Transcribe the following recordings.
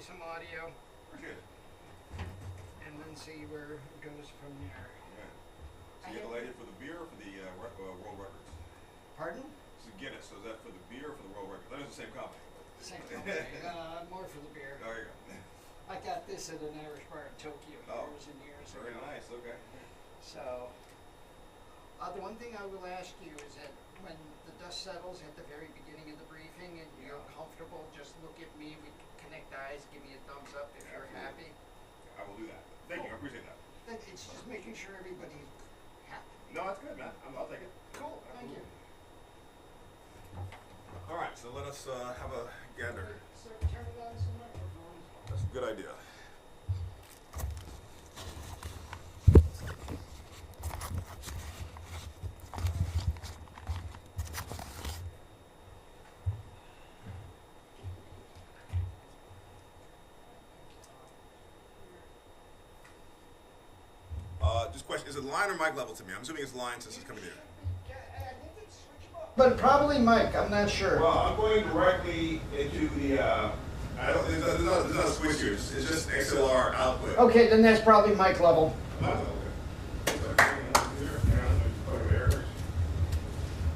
some audio. Appreciate it. And then see where it goes from there. Yeah. So you get the lady for the beer or for the world records? Pardon? So Guinness, so is that for the beer or for the world records? That is the same company. Same company. More for the beer. There you go. I got this at an Irish bar in Tokyo years and years ago. Very nice, okay. So, the one thing I will ask you is that when the dust settles at the very beginning of the briefing and you're comfortable, just look at me, we connect eyes, give me a thumbs up if you're happy. I will do that. Thank you, I appreciate that. It's just making sure everybody's happy. No, that's good, man. I'll take it. Cool, thank you. All right, so let us have a gander. Sir, turn on some microphones. That's a good idea. Just question, is it line or mic level to me? I'm assuming it's line since it's coming in. But probably Mike, I'm not sure. Well, I'm going directly into the, there's not a switch here, it's just XLR output. Okay, then that's probably mic level.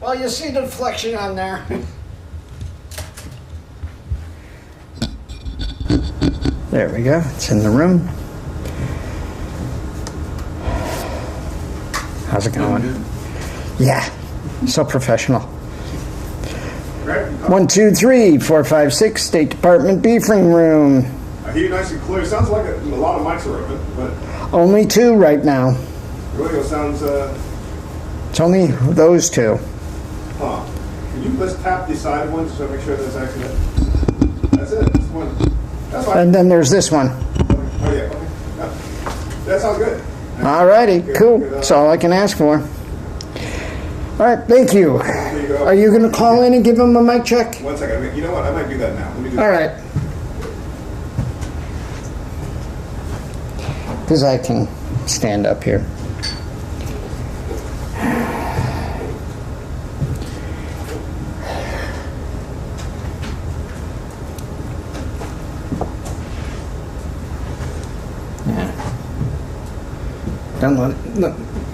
Well, you see the deflection on there. There we go, it's in the room. How's it going? Yeah, so professional. 1, 2, 3, 4, 5, 6, State Department briefing room. I hear you nice and clear. Sounds like a lot of mics are open, but only 2 right now. radio sounds. It's only those 2. Huh? Can you let's tap the side ones to make sure that's actually it? That's it. That's one. That's fine. And then there's this one. Oh yeah. Okay. Yeah. That sounds good. Alrighty, cool. That's all I can ask for. All right, thank you. Are you going to call in and give him a mic check? 1 second. You know what? I might do that now. Let me do that. All right. Because I can stand up here.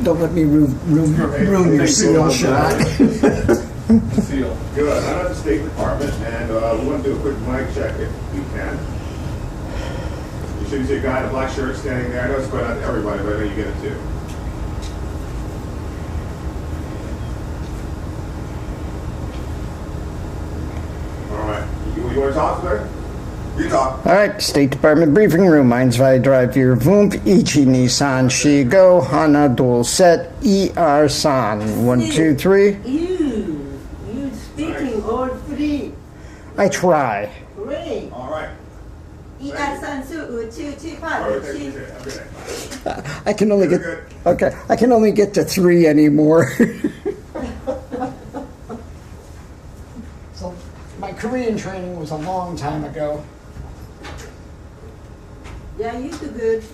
Don't let me ruin your seal shot. Seal. Good. I'm at the State Department, and we want to do a quick mic check if we can. You should see a guy in a black shirt standing there. I know it's going out to everybody, but I know you get it too. All right. You want to talk today? You talk. All right, State Department briefing room. Eins, zwei, drei, vier, fünf. Ichi, Nissan, Shigo, Hana, Dual Set, ER, San. 1, 2, 3. You speaking all 3. I try. Great. All right. I can only get. Okay, I can only get to 3 anymore. So, my Korean training was a long time ago. Yeah, you do good.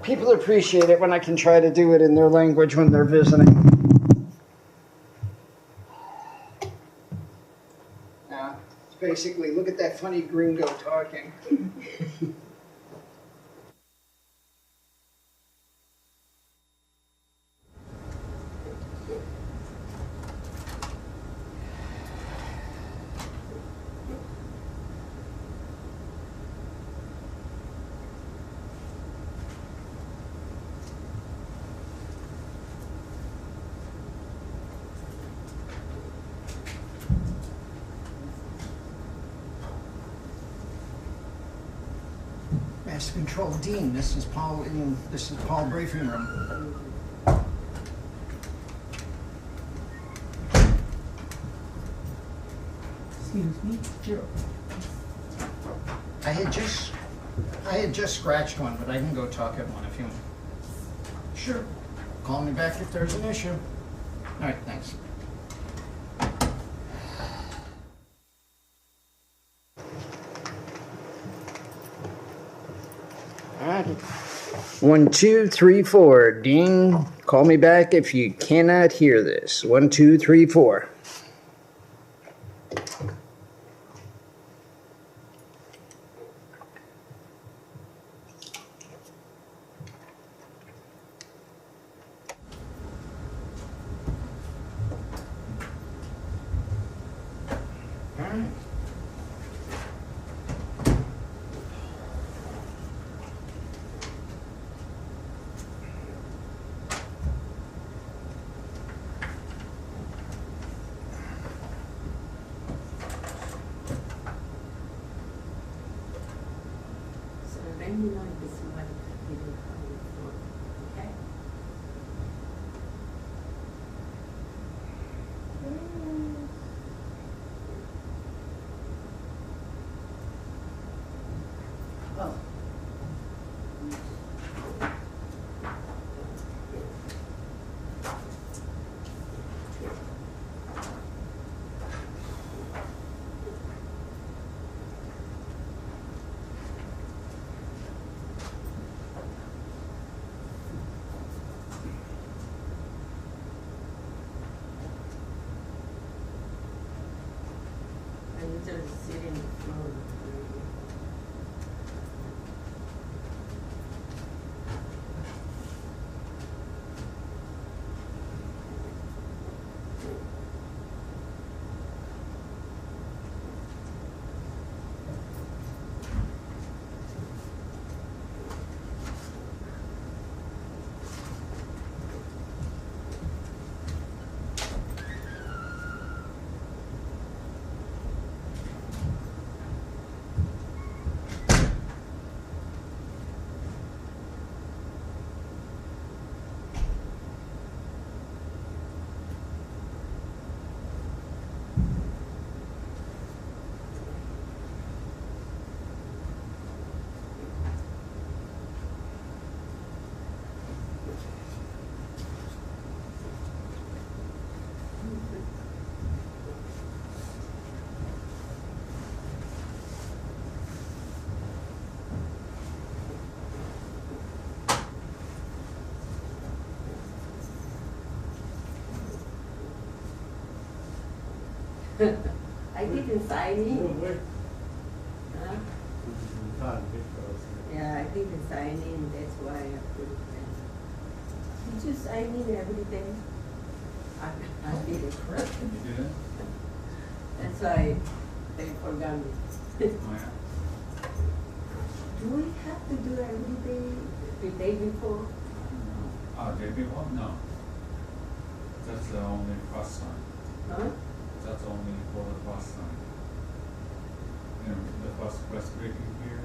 People appreciate it when I can try to do it in their language when they're visiting. Yeah, it's basically, look at that funny gringo talking. Master Control Dean, this is Paul briefing room. Excuse me? Sure. I had just scratched one, but I can go talk at one if you want. Sure. Call me back if there's an issue. All right, thanks. All right. 1, 2, 3, 4. Dean, call me back if you cannot hear this. 1, 2, 3, 4. Alright. So let me know if this one didn't come before, okay? Oh. And you just sit in the floor. I didn't sign in. Huh? Yeah, I didn't sign in, that's why I put it there. Did you sign in everything? I did it correct. You did it? That's why they forgot me. Oh, yeah. Do we have to do everything the day before? No. Oh, day before? No. That's the only first time. Huh? That's only for the first time. You know, the first press briefing here,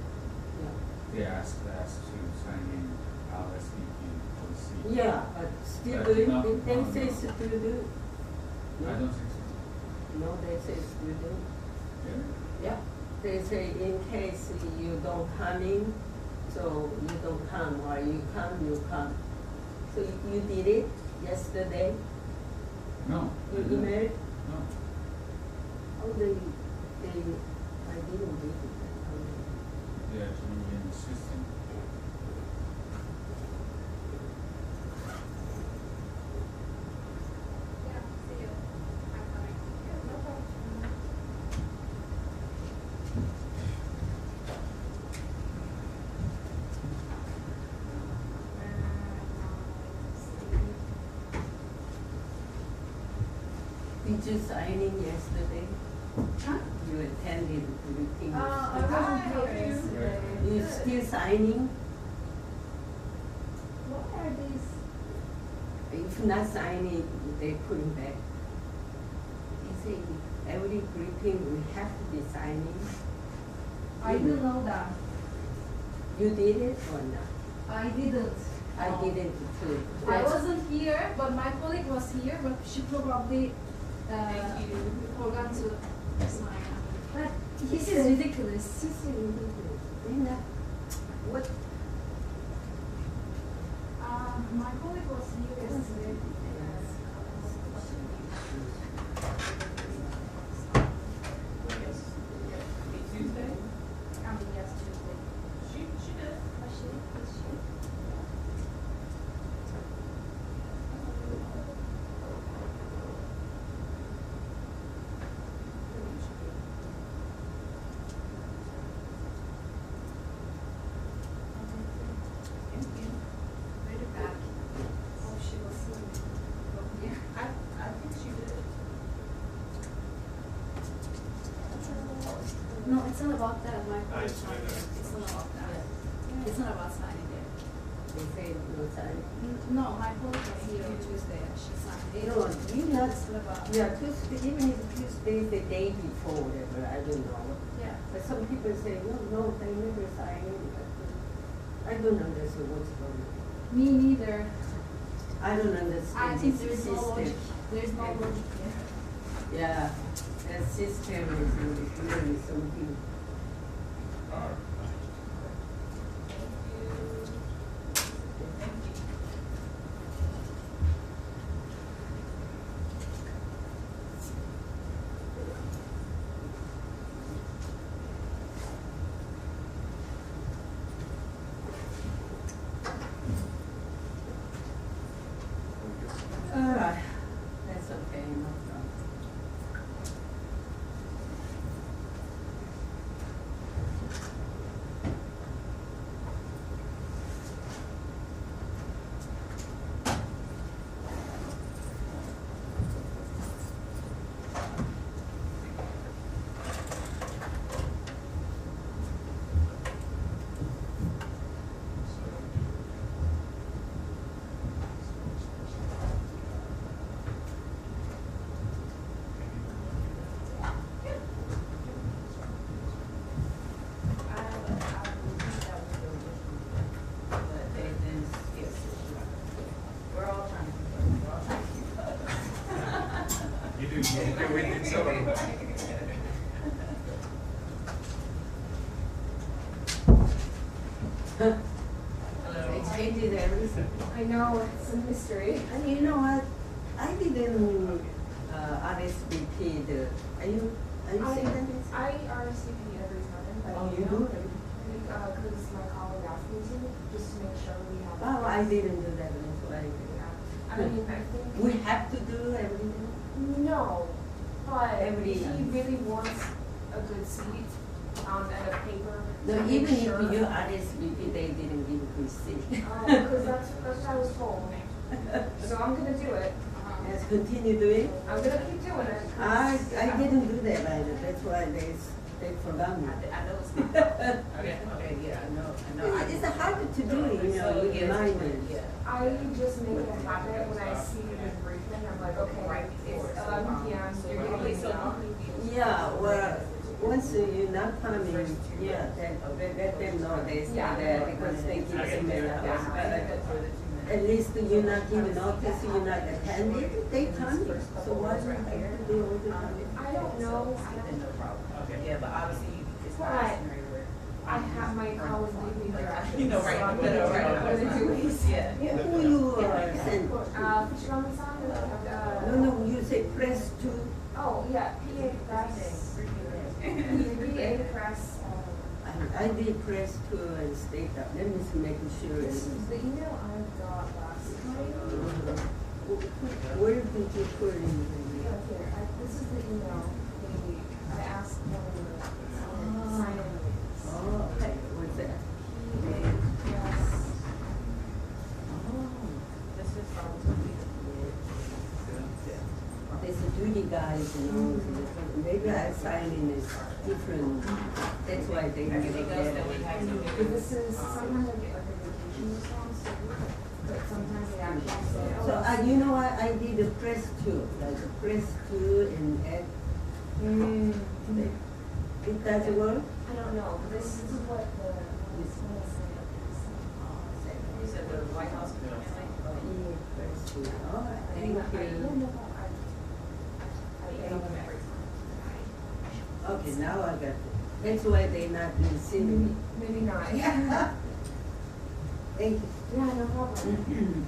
Yeah. they asked us to sign in RSVP for the seat. Yeah, but still But do it. no, They no, say no. still do. I don't think so. No, they say still do. Yeah. Yeah. They say in case you don't come in, so you don't come, or you come. So you did it yesterday? No. You I didn't. emailed? No. Oh, I didn't do it. Yeah, it's maybe in the system. Did you sign in yesterday? Huh? You attended the meeting I yesterday? wasn't here yesterday. You still signing? What are these? If not signing, they put it back. They say every briefing we have to be signing. I didn't know that. You did it or not? I didn't. I No. didn't too. I wasn't here, but my colleague was here, but she probably forgot to sign. But this is ridiculous. What? My colleague was here yesterday. Tuesday? I mean, yes, Tuesday. She did. Was she? Was she? Thank you. Read it back. Oh, she was here. No, it's not about that. My I colleague swear signed it. that. It's not about that. It's not about signing it. They say no time. No, my colleague was here on Tuesday and she signed it. No, you not, It's not about. yeah, Tuesday, even if Tuesday is the day before, whatever, I don't know. Yeah. But some people say, no, they never sign it. I don't understand what's going on. Me neither. I don't understand I think this there's no system. logic. There's no logic there. Yeah, that system is really something. Alright, that's okay, no problem. You do with each other. They did everything. I know, it's a mystery. And you know what? I didn't RSVP the. Are you saying that? I RSVP every time. But Oh, you do? because my colleague asked me to, just to make sure we have. Oh, I didn't do that. That's why. Yeah. I mean, I think. We have to do everything. No, but Every he time. really wants a good seat, and a paper. No, to make even if sure. you RSVP, they didn't give receipt. Oh, because that's what I was told. So I'm gonna do it. Let's continue doing. I'm gonna keep doing it. 'cause- I didn't do that either. That's why they forgot me. I know it's not. Okay, yeah, I know. It's hard to do, you know, with alignment. I just make it a habit when I see the briefing, I'm like, okay, it's 11 p.m., you're gonna be so Yeah, well, once you're not coming, yeah, then let them know they say that because they give email hours. But at least you're not giving notice, you're not attending, they come. So why do you have to do all the time? I don't know, Yeah, but obviously it's not a Right. scenario where. I have my colleagues leave me directions. You know, right, So I'm you gonna know, do right. it. I'm gonna do it. Yeah. Who you send? Fisherman-san, No, no, you say press two. oh, yeah, PA Press. PA Press, I did press two and state that. Let me just make sure. this is the email I got last time. Where did you put it in? Yeah, here, this is the email, I asked them to sign in. Oh, okay, what's that? PA Press. Oh, This is probably. there's a duty guys and all. Maybe I sign in is different. That's why they get Everything else that we it. had to do. But this is, sometimes I get like a vacation response, but sometimes they actually say, oh. So, you know what, I did a press two, like a press two and add. It doesn't work? I don't know, but this is what the, this one is saying. You said the White House. Yeah, press two. All right, I thank don't you. know, I don't know every time. Okay, now I got it. That's why they not been seeing me. Maybe not, yeah. Thank you. Yeah, no problem.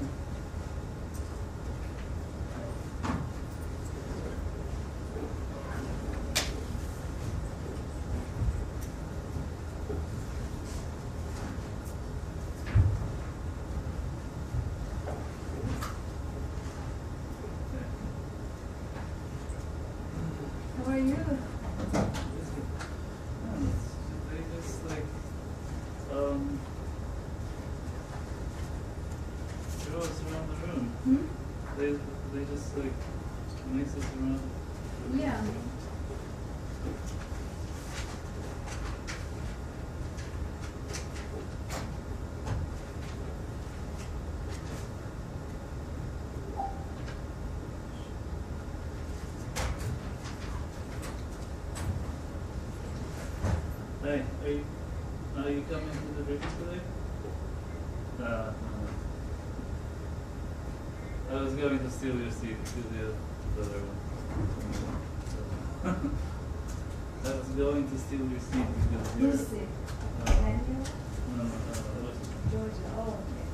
How are you? They just like, show us around the room. Hmm? They just like makes us around. Yeah. Hey, are you coming to the briefing today? No. I was going to steal your seat to the other one. I was going to steal your seat because you're... Lucy. Daniel? No, Georgia. Oh, okay.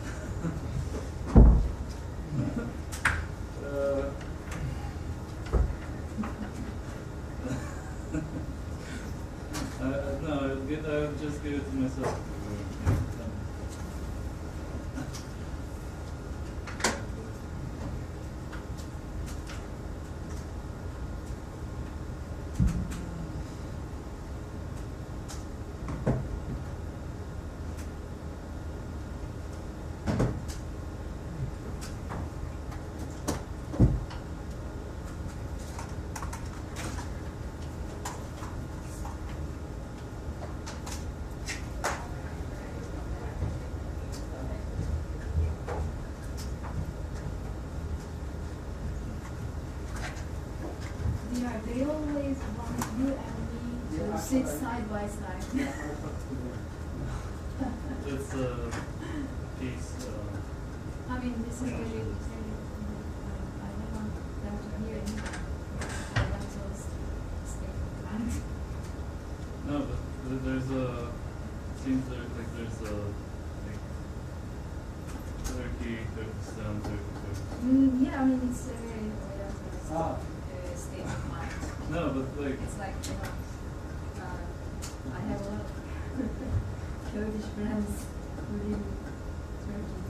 No, I'll just give it to myself. Yeah, they always want you and me to sit side by side. It's a piece. I mean, this is very, I don't want them to hear anything. I want to stay behind. No, but there's a seems like there's a like Turkey, Kyrgyzstan, Turkey. Yeah, I mean, it's a very orientalist state of mind. No, but like It's like, you know, I have a lot of Kurdish friends who live in Turkey,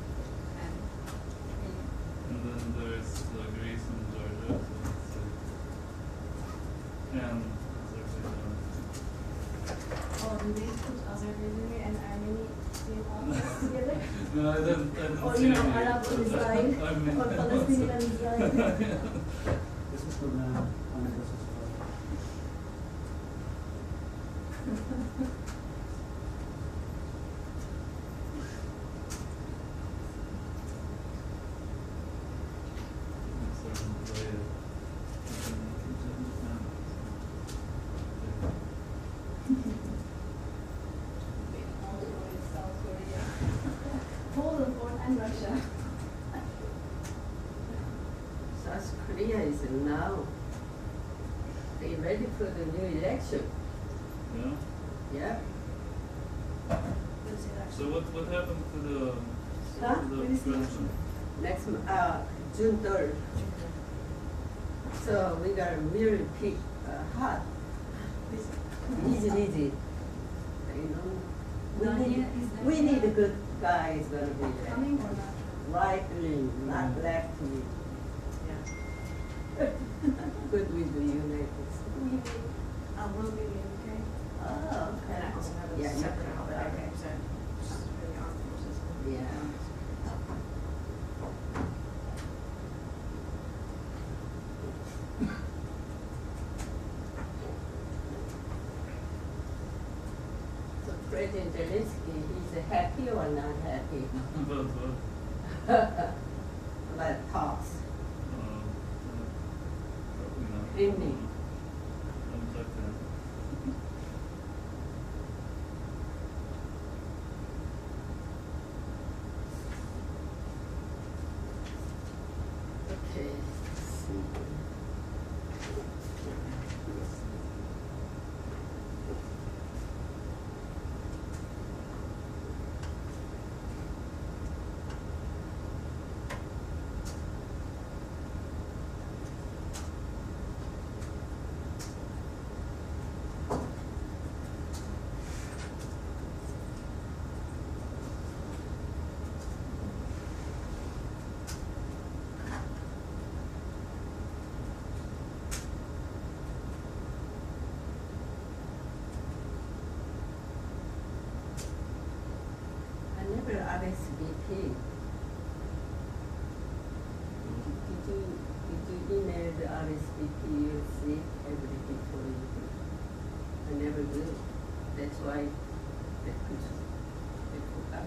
and then there's Greece and Georgia, so and Azerbaijan. oh, do they put Azerbaijan and Armenia together? No, I didn't Or, see you know, any, Arab but and Israel, I mean, or Palestinian and Israel. This is for the South Korea, Poland, and Russia. South Korea is now, they ready for the new election. Yeah. Yeah. So what happened to the Huh? president? Next June 3rd. So we got a really peak, hot. Easy. You know, we need a good guy is gonna be there. Coming or not? Right wing, not left wing. Good with the United States. We will be okay. Oh, okay. And I also have a Yeah, you separate can- holiday, okay, so just for the armed forces. Yeah. So President Zelensky, he's happy or not happy? But About talks. probably not. Kremlin. I'm talking. Okay. I never RSVP. Did you email the RSVP you see everything for you? I never do. That's why I forgot.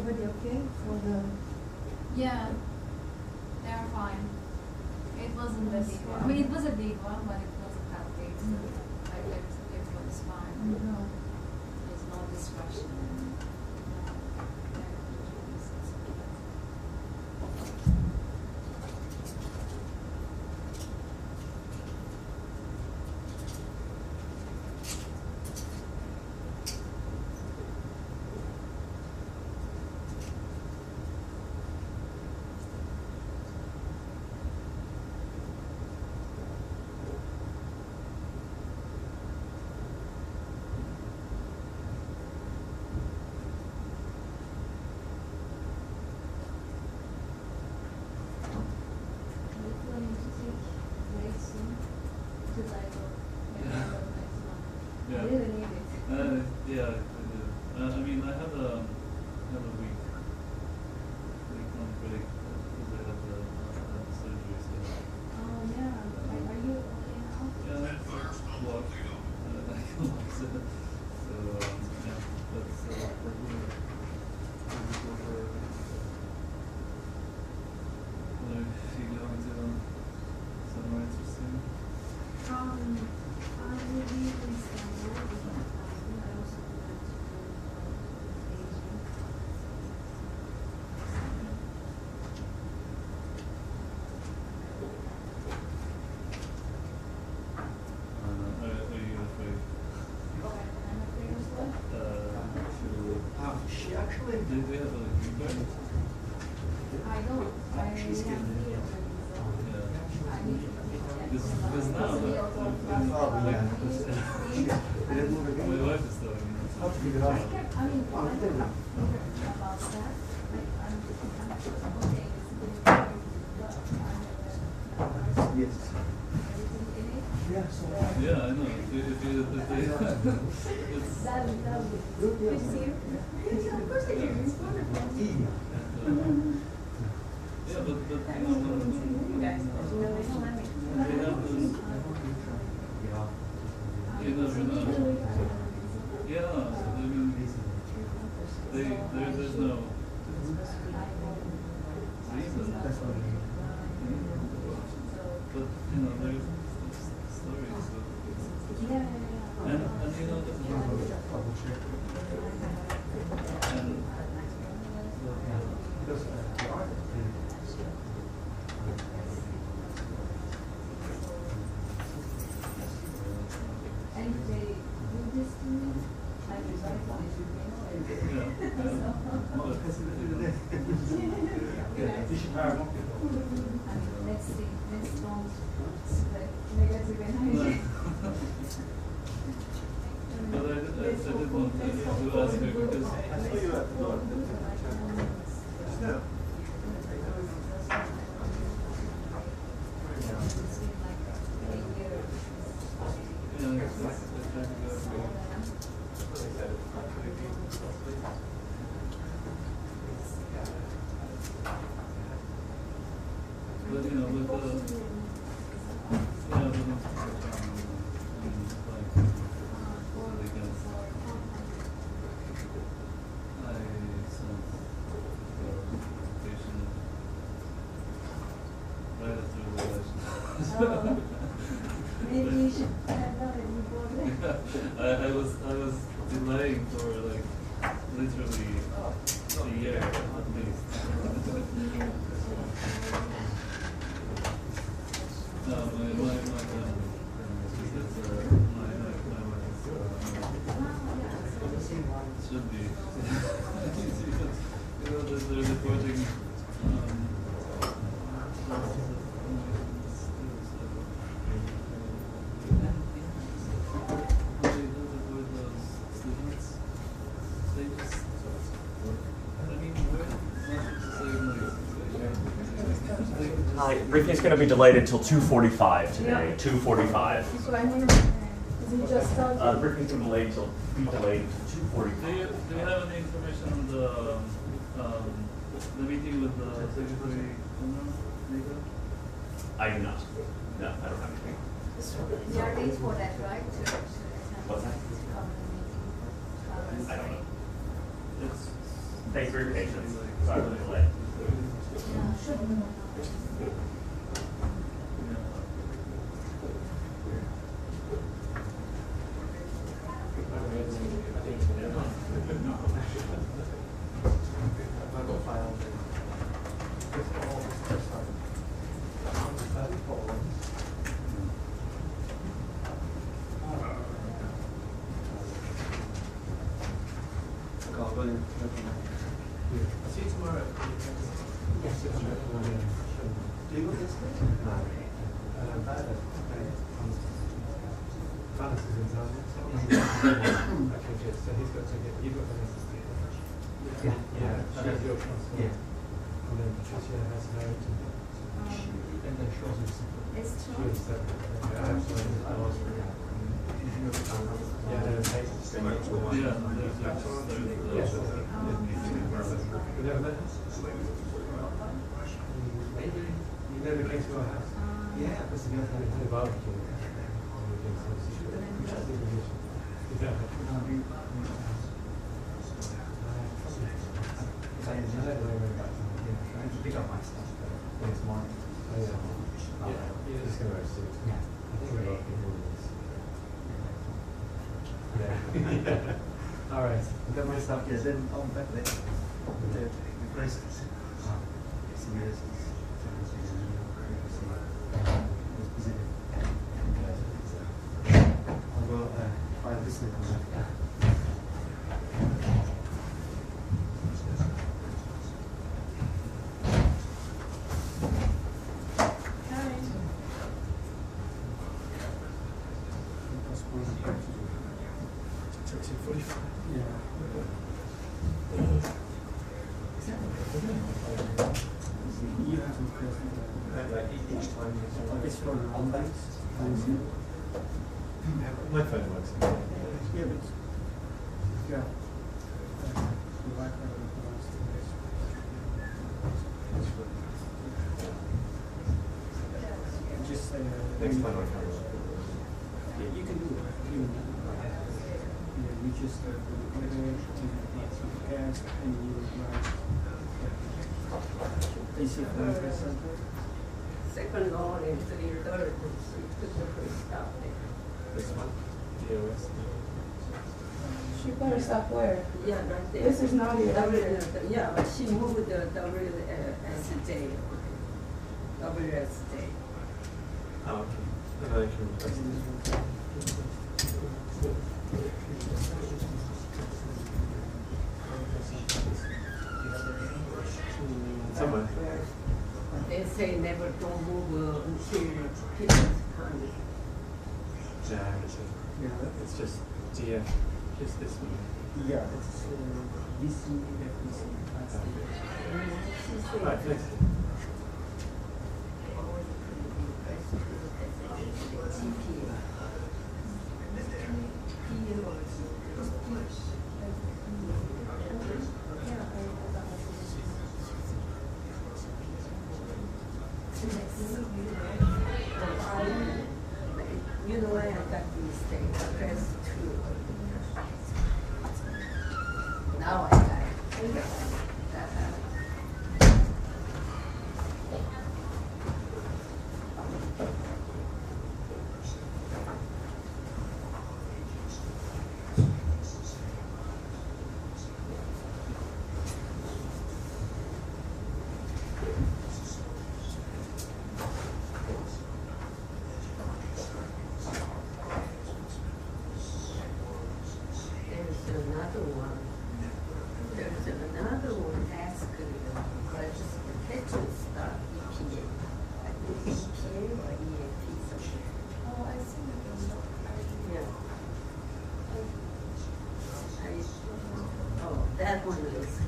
everybody okay for the? Yeah, they're fine. It wasn't a big one. I mean, it was a big one, but it wasn't that big. So like everyone's fine. There's no destruction. Yeah. I really need it. Yeah, I do. I mean, I have a week long break because I had the surgery. So Oh yeah. Are you okay now? yeah, I walk. I can walk. So yeah, that's probably over. If you go into somewhere interesting. I will be in Istanbul. I also want to go to Asia. Are you afraid? I'm afraid of what? She actually. Do you have a green card? I don't. I have She's fear getting of it. it. Yeah. I need to get Because now, They didn't move my again. wife is telling me. How to figure it out? I mean, I don't know about that. I'm okay. Yes. Everything in it. Yeah, so. Yeah, I know. If they, it's, That would be good to see you. Yeah, of course I do. It's wonderful. yeah, but you guys, they have this, you never know. Yeah, I mean, there's no reason. But you know, there's stories. So. And you know, and And if they do this to me, I will start let's see, let's don't spread negative energy. But I did want to ask her because but you know, with the Maybe you should have done it before. I was delaying for like literally a year at least. No, my wife is should be. You know, they're reporting. Hi, briefing is going to be delayed until 2:45 today. 2:45. So I wonder, is it just The briefing is going to be delayed until Do 2:45. you have any information on the meeting with the Secretary General? I do not. No, I don't have anything. there are dates for that, right? To attend What's that? to come to the meeting. I don't know. It's Thank you for your patience. Sorry for the delay. See you tomorrow. Yes. Do you want this? No. Balance is in town. Okay, good. So he's got to get. You've got the necessary. Yeah. Yeah. She's your transfer. Yeah. And then Patricia has her. And then It's she true. was separate. I have to ask her. Yeah, no, it's Yeah, there's You never met us? You never came to our house? Yeah. This is the other time we had a barbecue. Pick up my stuff next morning. Oh, yeah. You're just going to wear a suit. Yeah. I think we're both people with this. Yeah. All right. I got my stuff here. Then on back there. The bracelets. See this is. I'll go find this one. My phone works. Yeah, but yeah. Just Next time I come. yeah, you can do it. You just go to gas and you Second lawn and 3/3, she took the first stop there. This one? DOS. She better stop where? Yeah, right there. This is not your Yeah, but she moved the WSJ. WSJ. Oh, okay. And I can request it. Somewhere. They say never don't move until people come. Yeah, it's just GF, just this one. yeah, it's DC, FDC, Right, next. You know why I got these things? That's true. Now I got it. That one is.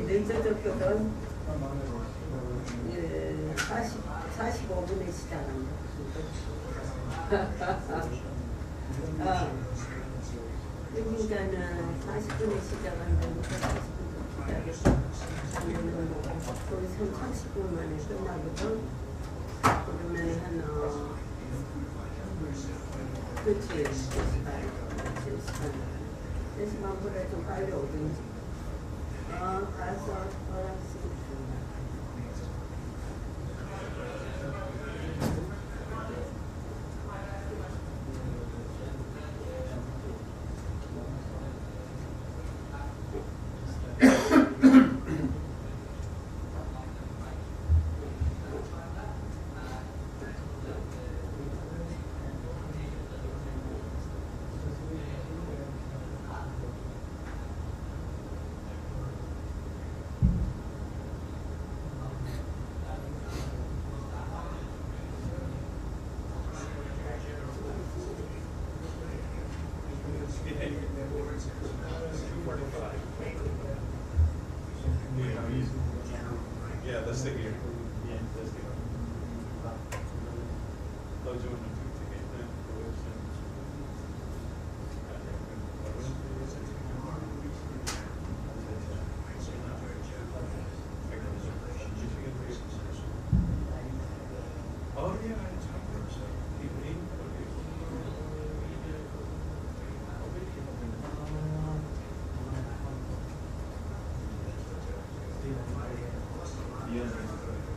늦어졌거든. 예, 45분에 시작한다. 그러니까는 40분에 시작한다니까 40분 기다려서 하면은 거의 30분 만에 끝나거든. 그러면 그치, 3시간보다 좀 빨리 오든지. 가서 알았어. Yeah, let's take it. Yeah, let's take it. Close your window. Oh, yeah, yeah.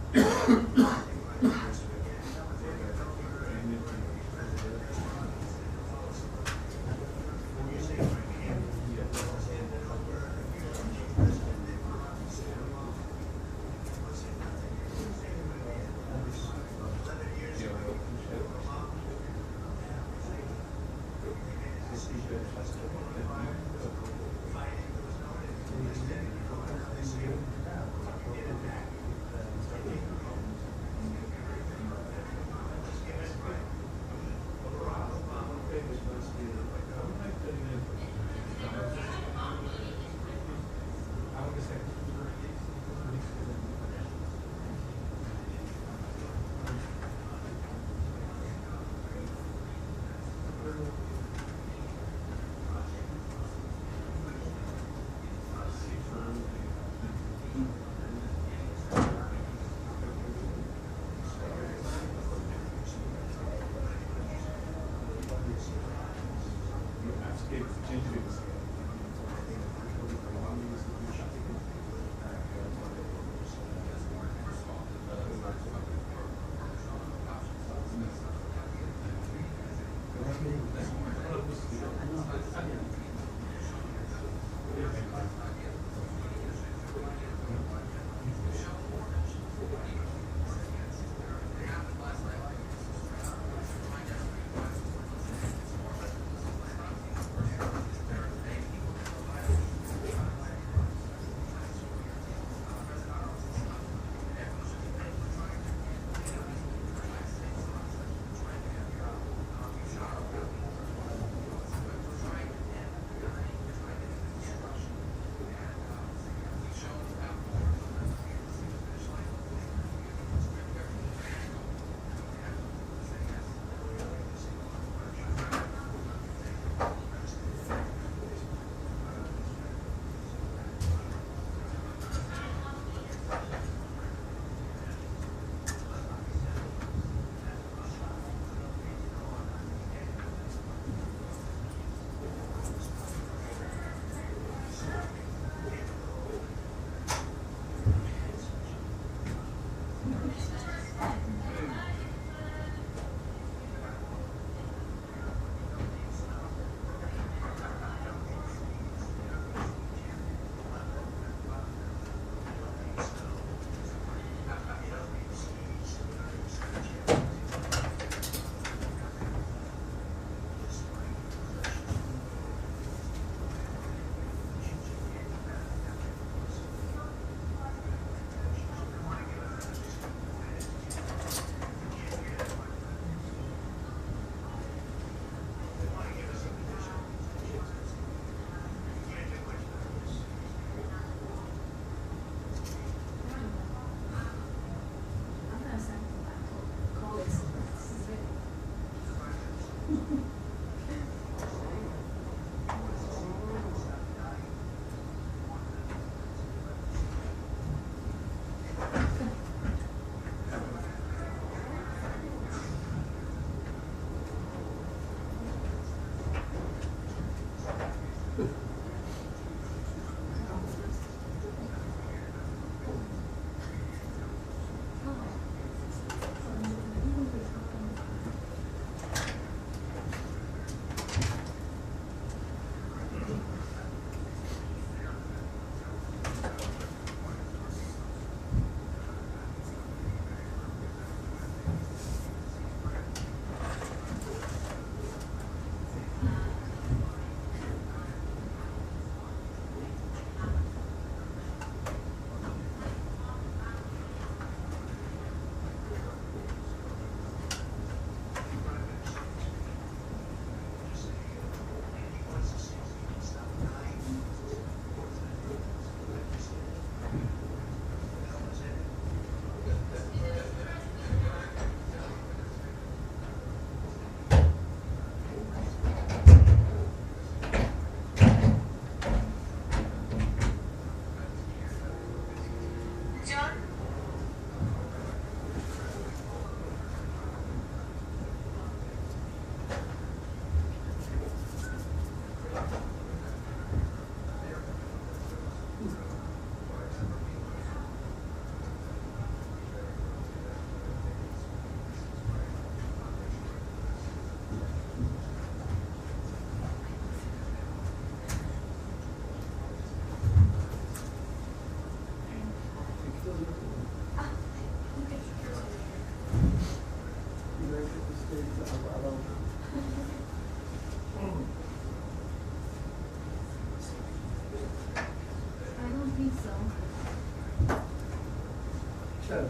Sure.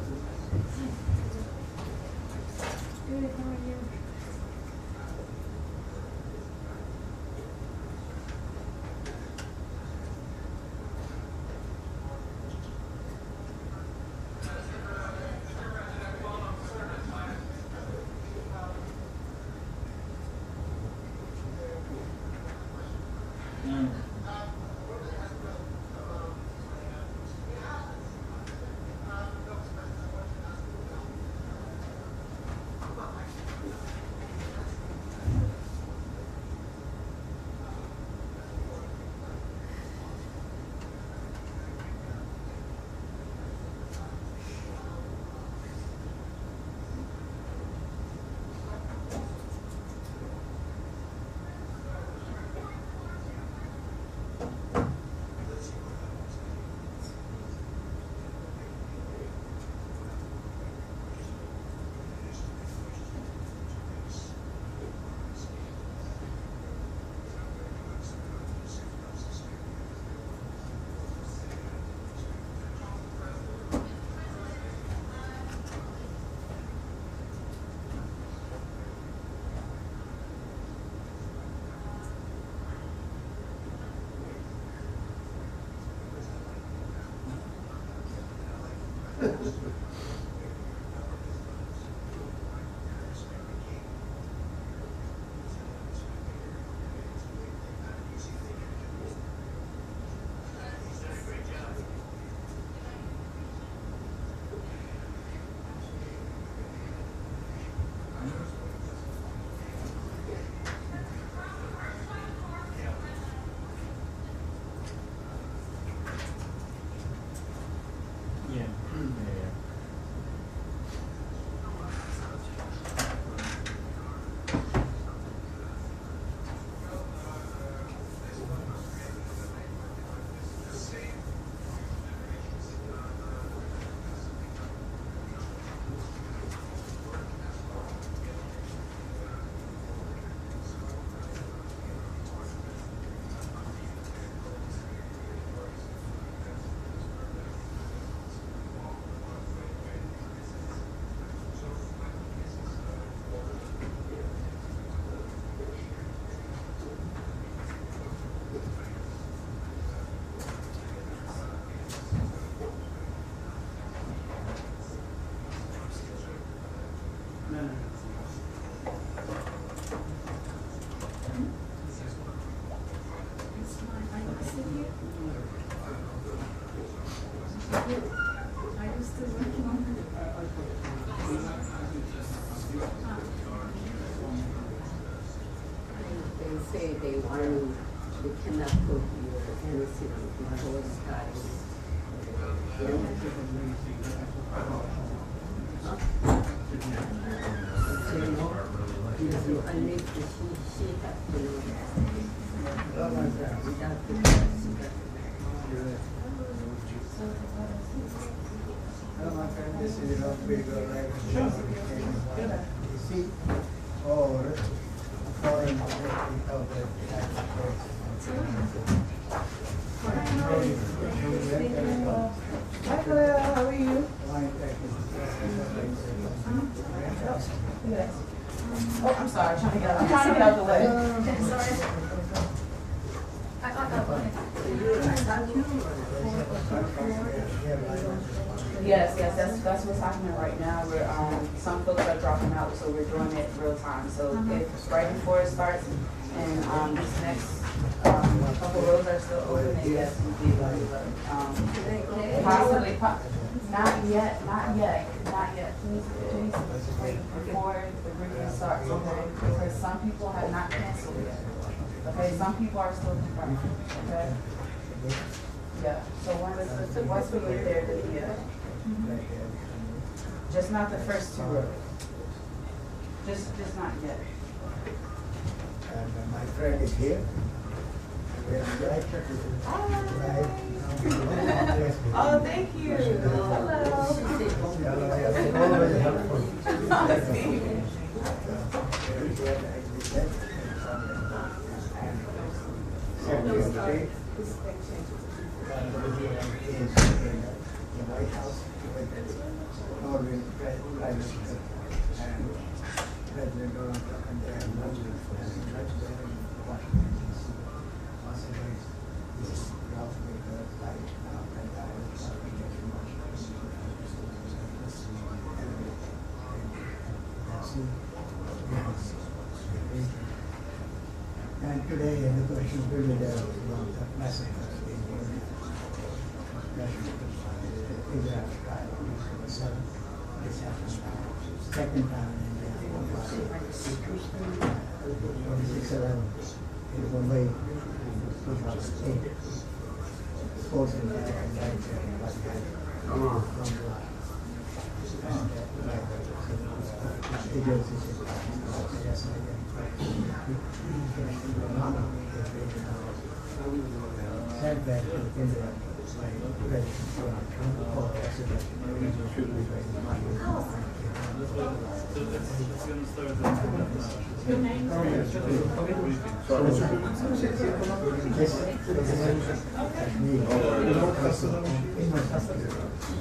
Good, how are you? They say they cannot put your anything on both sides. Unless she has to know that. Without the This is not big like see or foreign of the Hi Claire, how are you? Yes. Oh, I'm sorry, I'm trying to get out of the way. Sorry. Yes, that's what's happening right now. We're some folks are dropping out, so we're doing it real time. So it's right before it starts, and this next couple rows are still open. And yes, we do possibly, not yet. Please wait before the briefing starts, okay? Because some people have not canceled yet. Okay, some people are still confirmed. Okay. Yeah. So once we get there, just not the first two rows. Just not yet. And my friend is here. Oh, thank you. Hello. is in the White House with Northern Prime Minister and President Donald Trump and they have lunch and lunch there in Washington DC. Washington is Ralph Baker, like now, and I was talking to and today the question is really there about the massacre in Israel trial on the 7th. This happened second time in India. 26/11 in Mumbai, 2008. Sports in there and died there in Bethesda from setback in the President Donald Trump or President should be very much.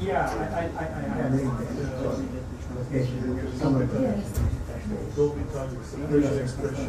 Yeah, I agree with some of the expression.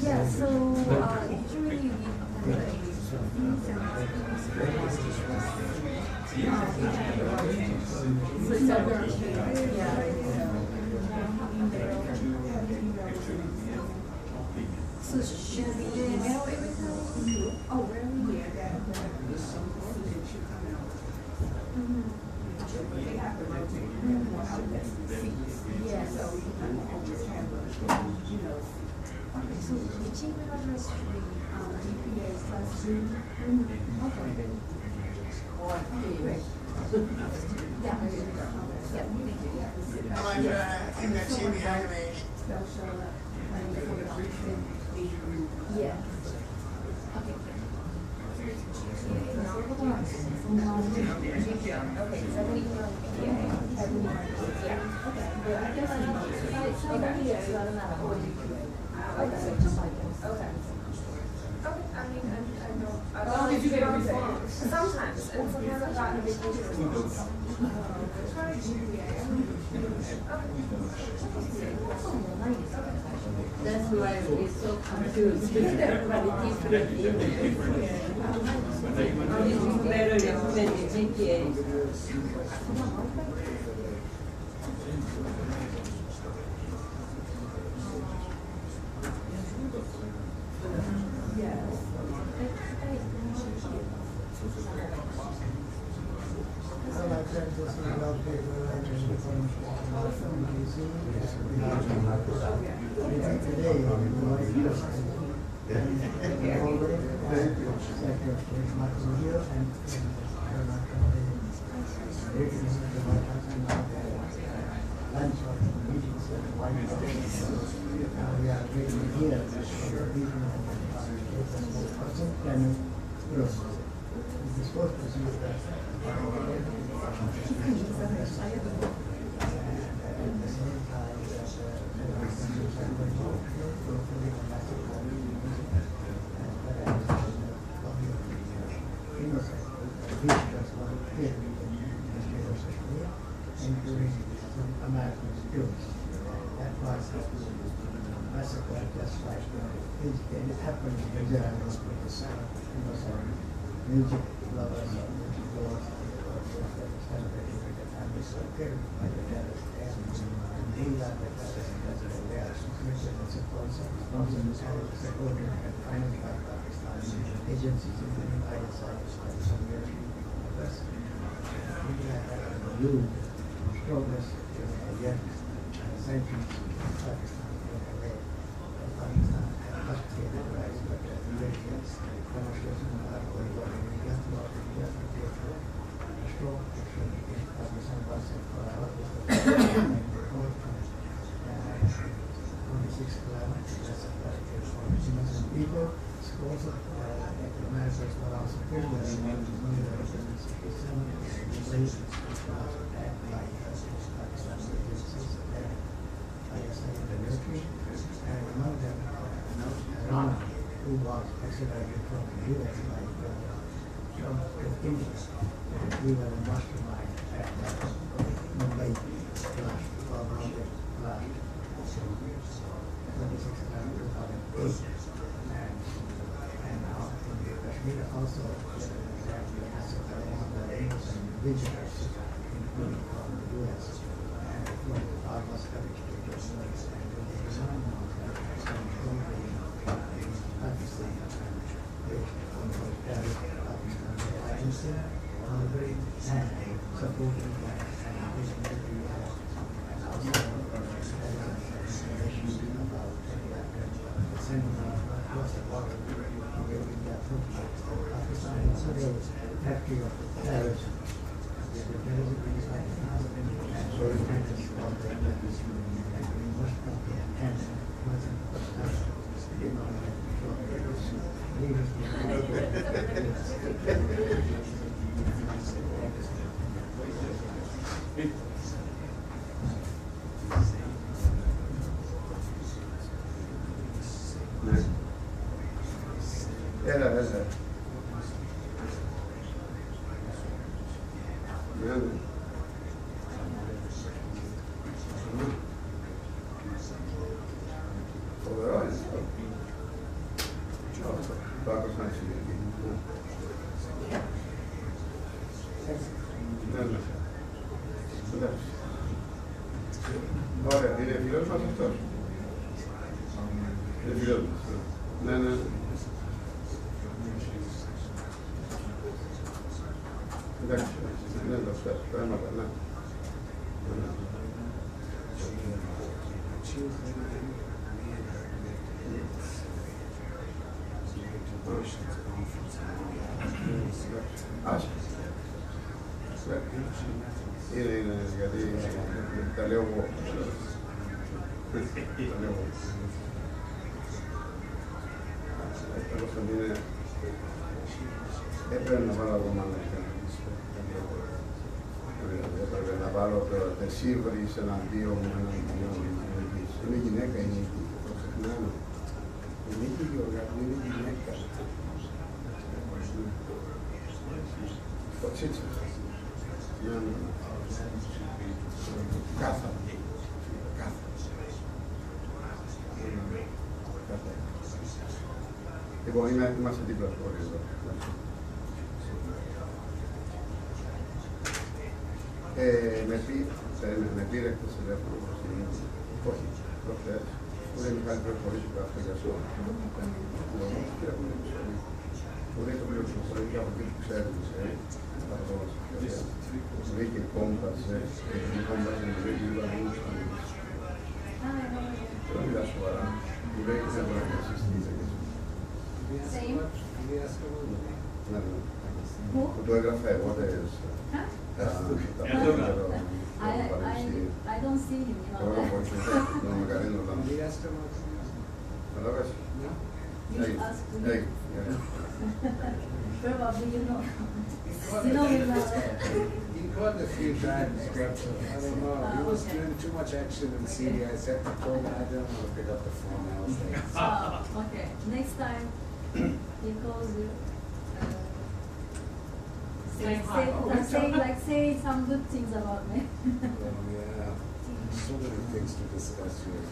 Yeah, so usually so should we mail everything? Oh, really? Yeah. So which email address should we okay. Yeah. Yeah. Okay. Okay, so we Did you get everything? Sometimes, and sometimes I've gotten a vacation. That's why we're so confused. Everybody different emails. Better recommend the GPA. Music lovers, music lovers, celebrating the family so cared by the terrorists and they are the terrorists. They are supported and supported and financed by Pakistan agencies including ISI, somewhere. India had a rule progress against sanctions in Pakistan. Pakistan has justified rights, but Malaysia's demonstration are going on in just about strong action against Pakistan was for our 26 kilometers, that's about 40,000 people. Scores of Americans were also killed in the Malaysians was attacked by Pakistan agencies and Pakistan military, and among them Iran, who was extradited from the US by Trump to India. We were the mastermind at Mumbai blast, bomb-related blast, 26 kilometers out of 8. And now in the Kashmir also, visitors, including from the US, and from almost every state of the US, and the design of some country in Pakistan, based on the Pakistan alliance, very supporting that, and this military and also information about sending across the border, where we got Pakistan is a real factory of terrorism. Σίγουρη σε έναν δύο μου, είναι γυναίκα, είναι νίκη. Η νίκη Γιώργα είναι γυναίκα. Το τσίτσο. Κάθε. Λοιπόν, είμαστε δίπλα στο χώρο εδώ. Με πήρε χτες τηλέφωνο, όχι, προχθές, που δεν είχα πληροφορήσει κάθε για σου. Που δεν είχα πληροφορήσει από εκεί που ξέρετε, που βρήκε κόμπασε, και την κόμπασε με βρήκε λίγο αγγλούς. Δεν μιλά σοβαρά, που βρήκε δεν μπορεί να συστήσεις. Που το έγραφα εγώ, I don't see him, you know. You should ask me. Probably you know. You know him now. He called a few times, but I don't know. He was doing too much action in Syria. I said to him, I don't want to pick up the phone. I was like, Oh, okay. Next time he calls you. Say some good things about me. yeah, so many things to discuss here.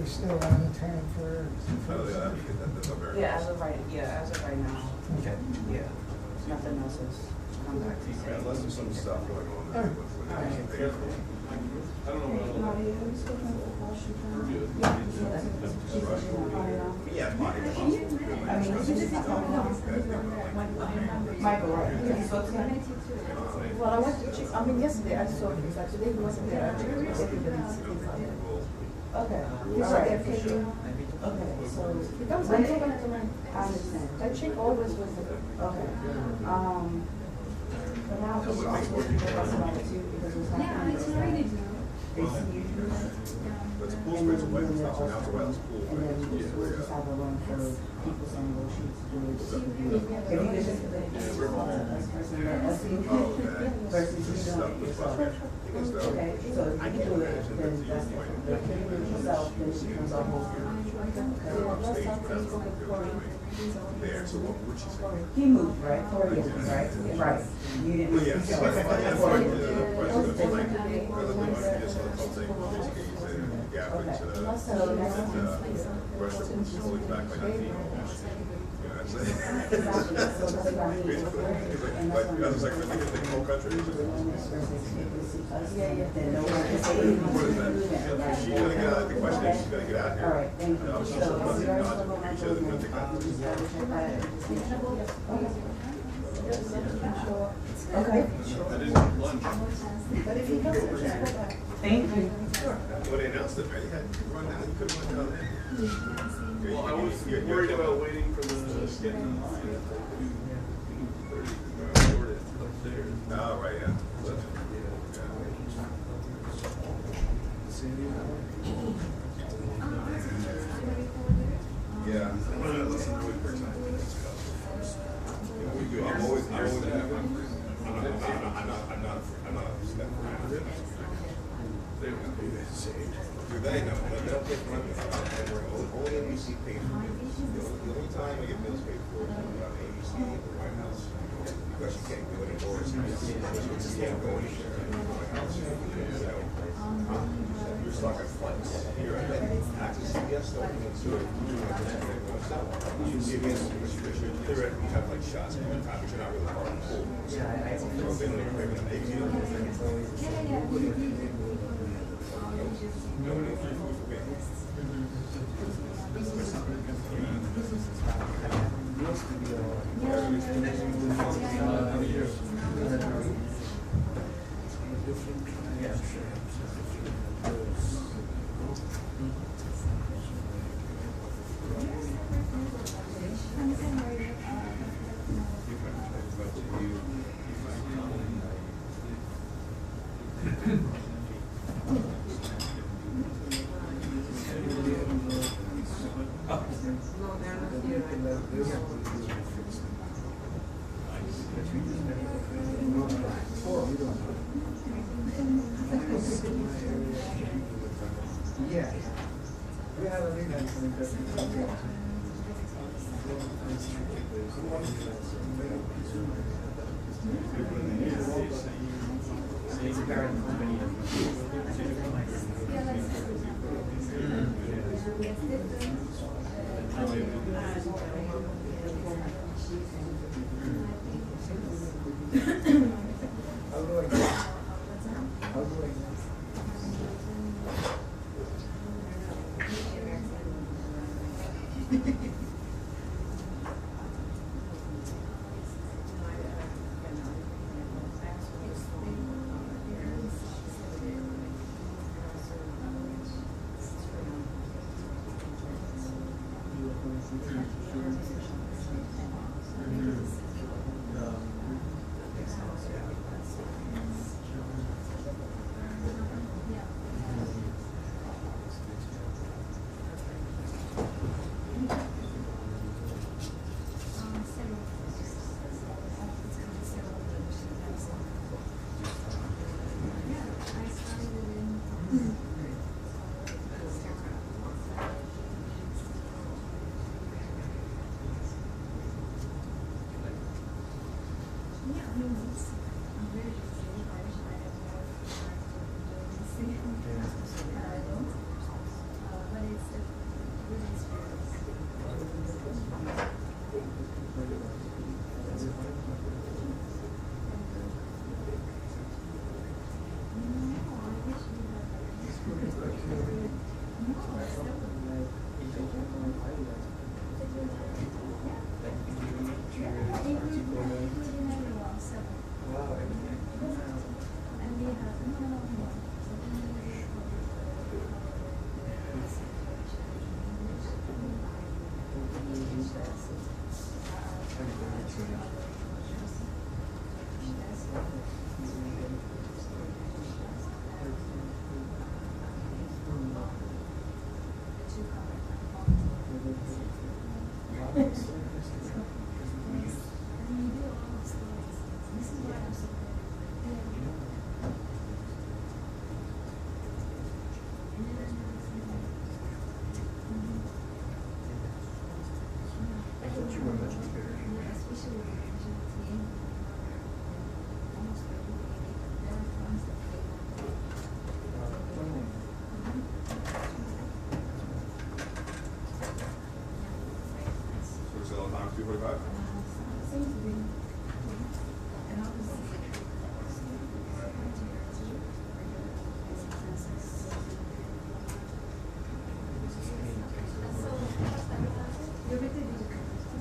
Still on the turn for. Yeah, as of right now. Okay. Yeah. Nothing else is. come back to you. Yeah, unless there's some stuff going on there with I don't know what else. Yeah, fine. Michael, right? You spoke to him? Well, I went to check, I mean, yesterday I saw him, but today he wasn't there. I checked everybody's Okay. He's All right right. there, okay, So, he comes back to mine. I understand. I check always with him. Okay. But now I'm just also thinking about it too, because what's Yeah, I happening is that already do. they see you do that. But the pool And space then away, they're it's not, so now also, it's away, it's pool. and then we'll just have a room for people saying, well, she's doing, she can do it. If you could just put that as person that us in versus you doing it yourself. Okay, so if you do it, then that's the if you do it yourself, then she comes off home. There, so what would she say? He moved, right? 4 years, right? Right. You didn't. Well, yes. So, That's okay. the question, like, rather than just sort of something, basically, you say, yeah, but, So question is always back by 19. You know, that's it. Basically, like, that's like, I think it's the whole country. Then no one can say What is that? anything. She's gonna get out, the question is, she's gonna get out here. All right, thank you. No, So, she's still as nothing, far as not, the moment, she doesn't think that. Okay. I didn't lunch. But if he doesn't, just go back. Thank you. When they announced it, man, you had to run down, you couldn't run down there. Well, I was worried about waiting for the getting in line at 2:30. Upstairs. Oh, right, yeah. Yeah. Listen, really quick time. We do. I'm always I'm not step around. They were gonna do that. Do they know? They don't get money. Only ABC pays for it. The only time I get bills paid for is on ABC at the White House. Because you can't do any more. You can't go anywhere in the White House. You're stuck at flights. Here, access CBS though, you can do it. CBS, theoretically, you have like shots all the time, but you're not really hard to pull. So they don't even maybe an ABC. Nobody free food for me. Yeah. We have a lead and some interesting subject.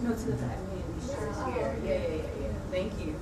No, to the time. Yeah. Thank you.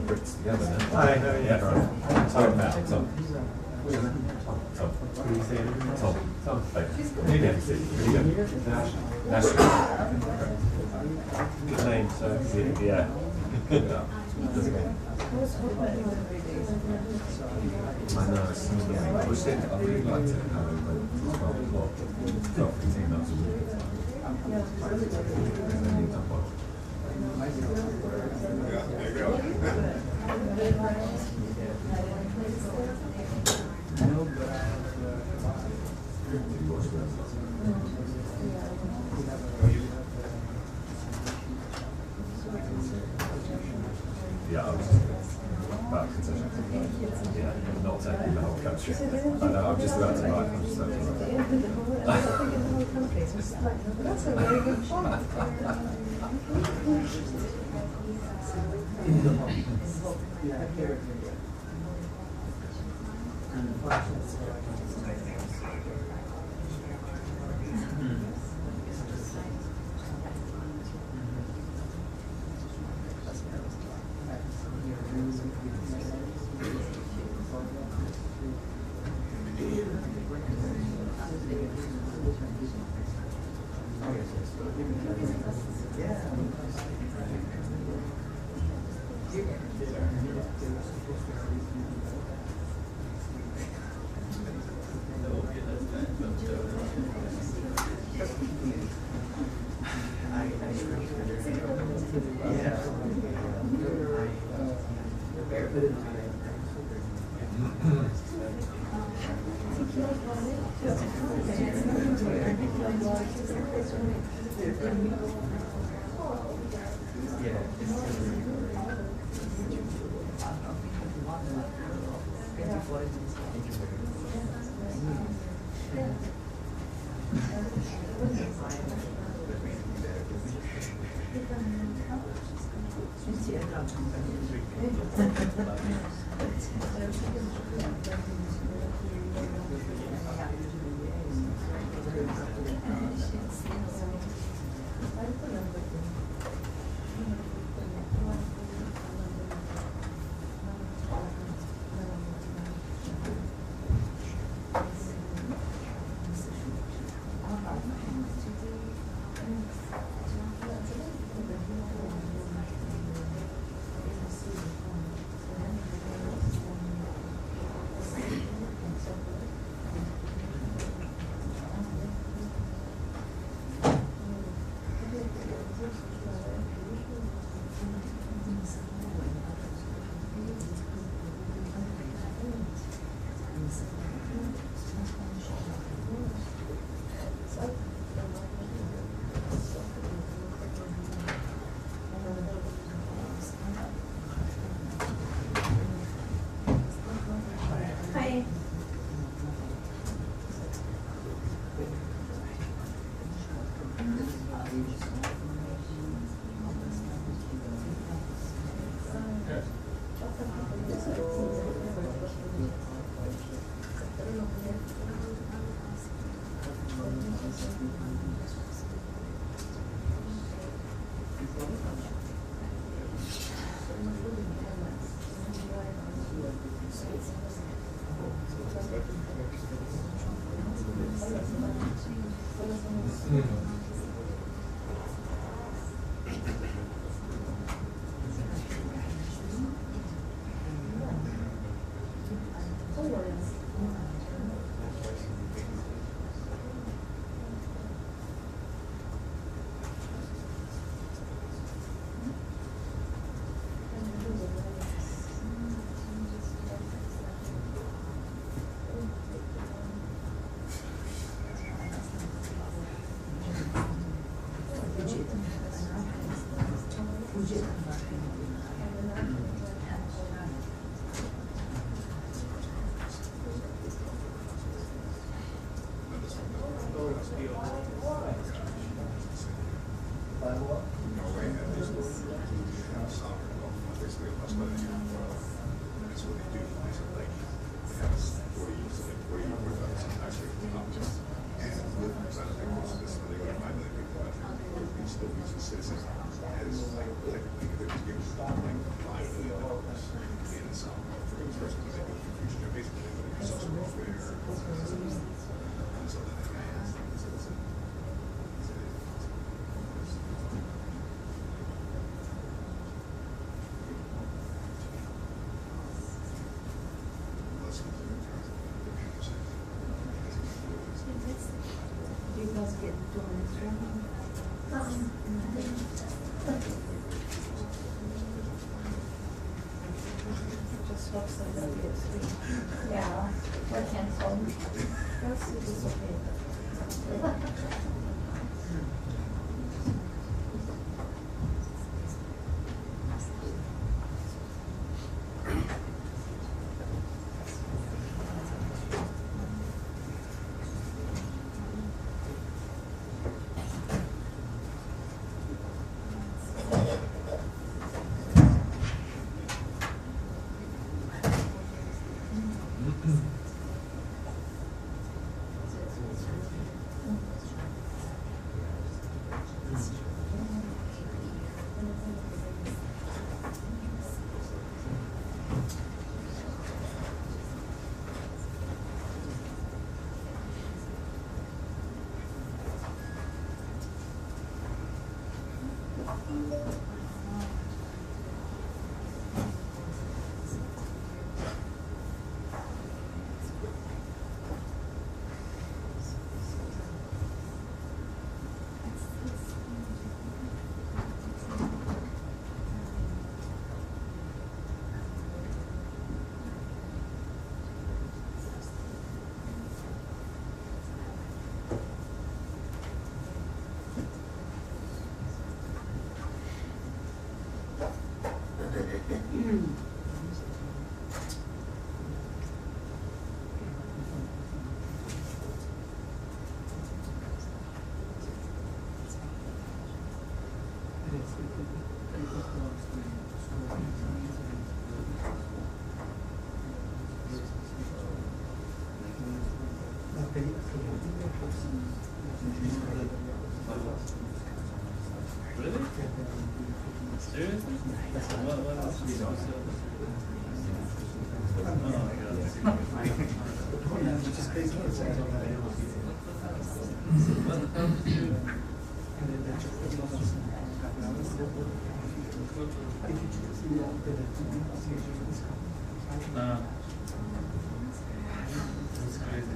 Brits together then. Hi, how are you? Yeah, right. Tom, Matt, Tom. Tom. Can you say anything? Tom. Tom. Like, maybe I can see. National. Good name, so. Yeah. I know, it's still getting pushed in. I really liked it how it went 12 o'clock. 12, 15, that was really good time. Yeah, I was just about concession. Yeah, not taking the whole country. I know, I'm just about to write. I'm just about to write. That's a very good point. talks and then Yeah, we're canceled. that's it's okay. Really? Seriously? What else did you do? That's crazy.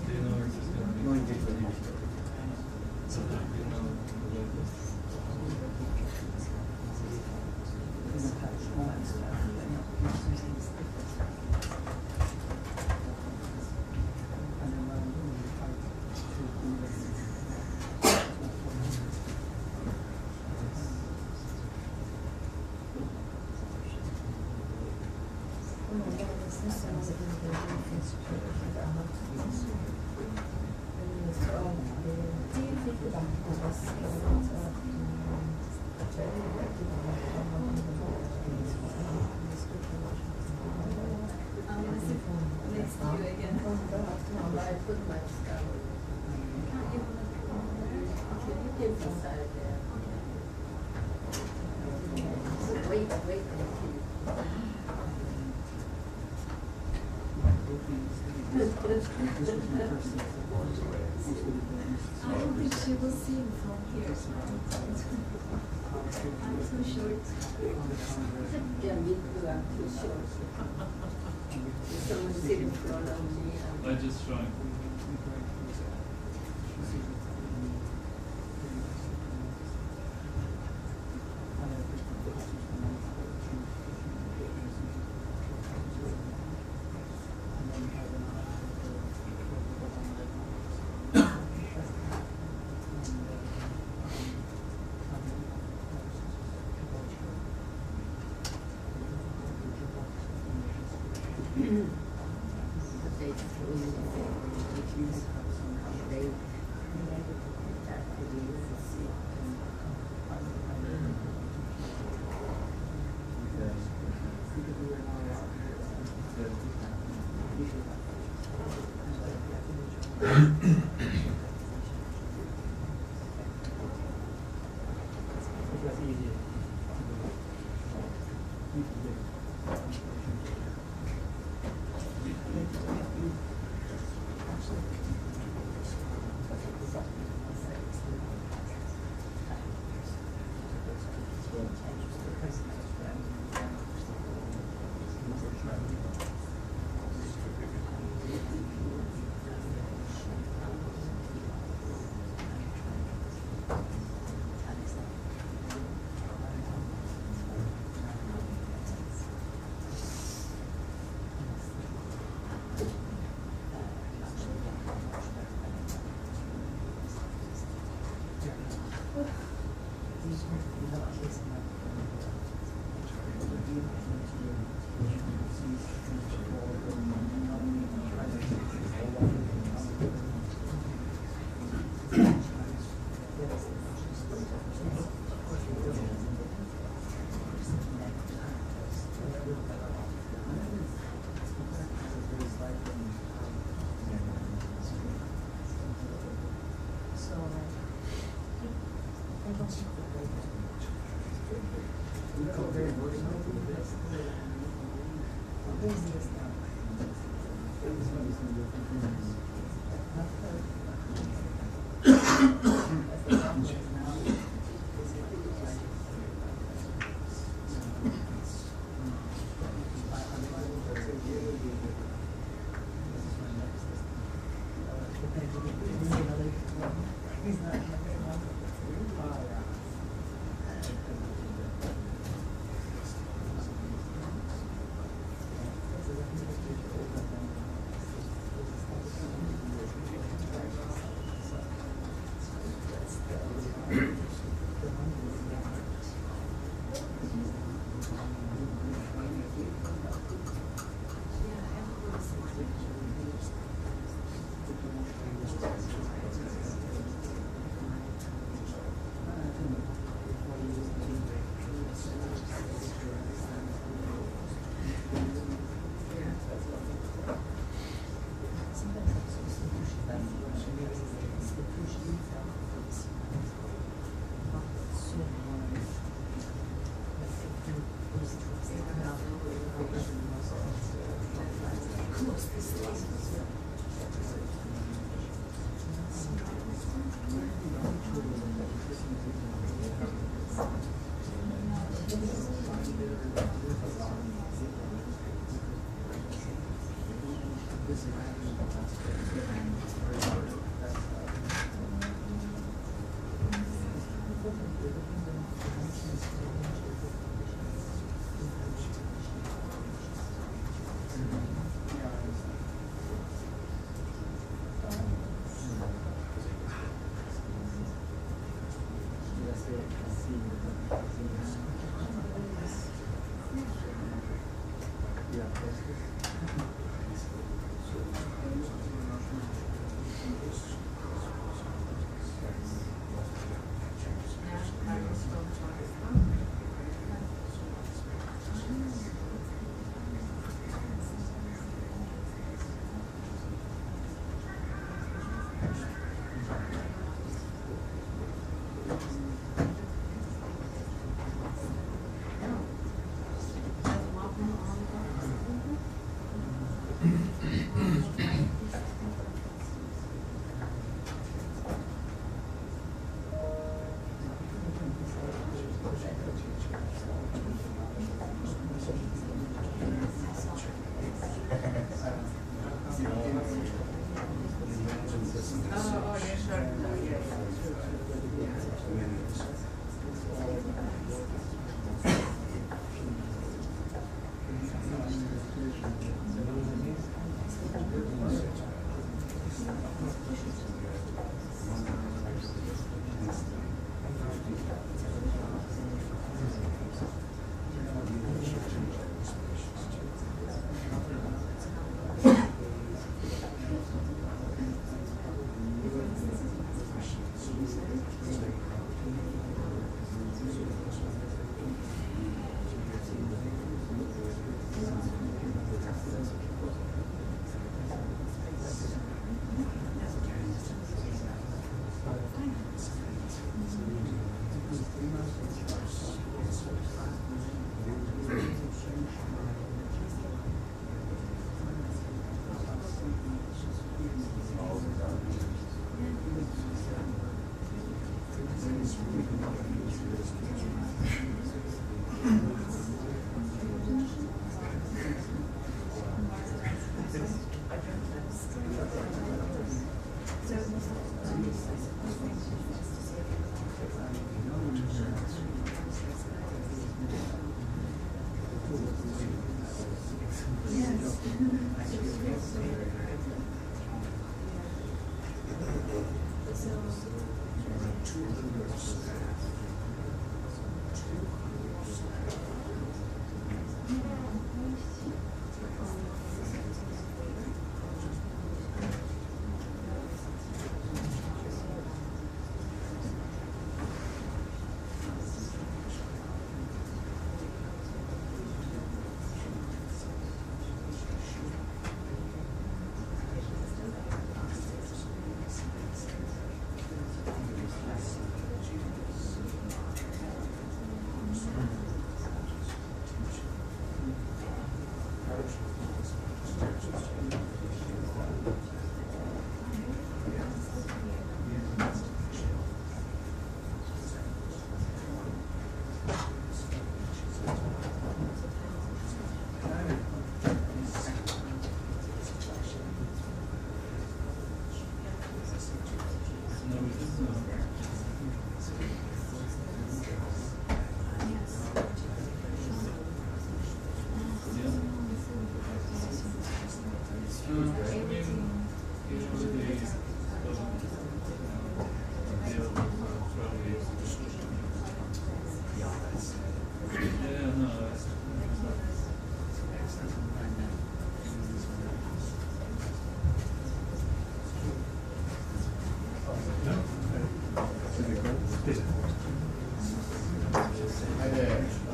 Do you know where it's just going to be? So, you know, Next to you again. No, but I put my stuff. Okay, you can decide there. So wait until I don't think she will see him from here. I'm too short. Yeah, me too, I'm too short. Someone sit in front of me. I just shrunk.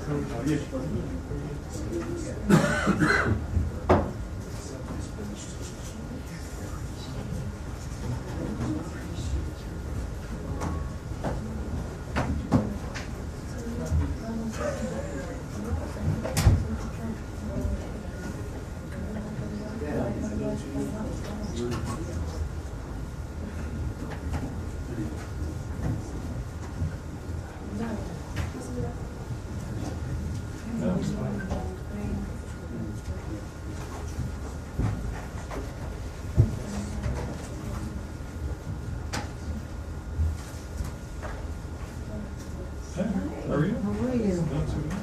How are you? How are you? Not too bad.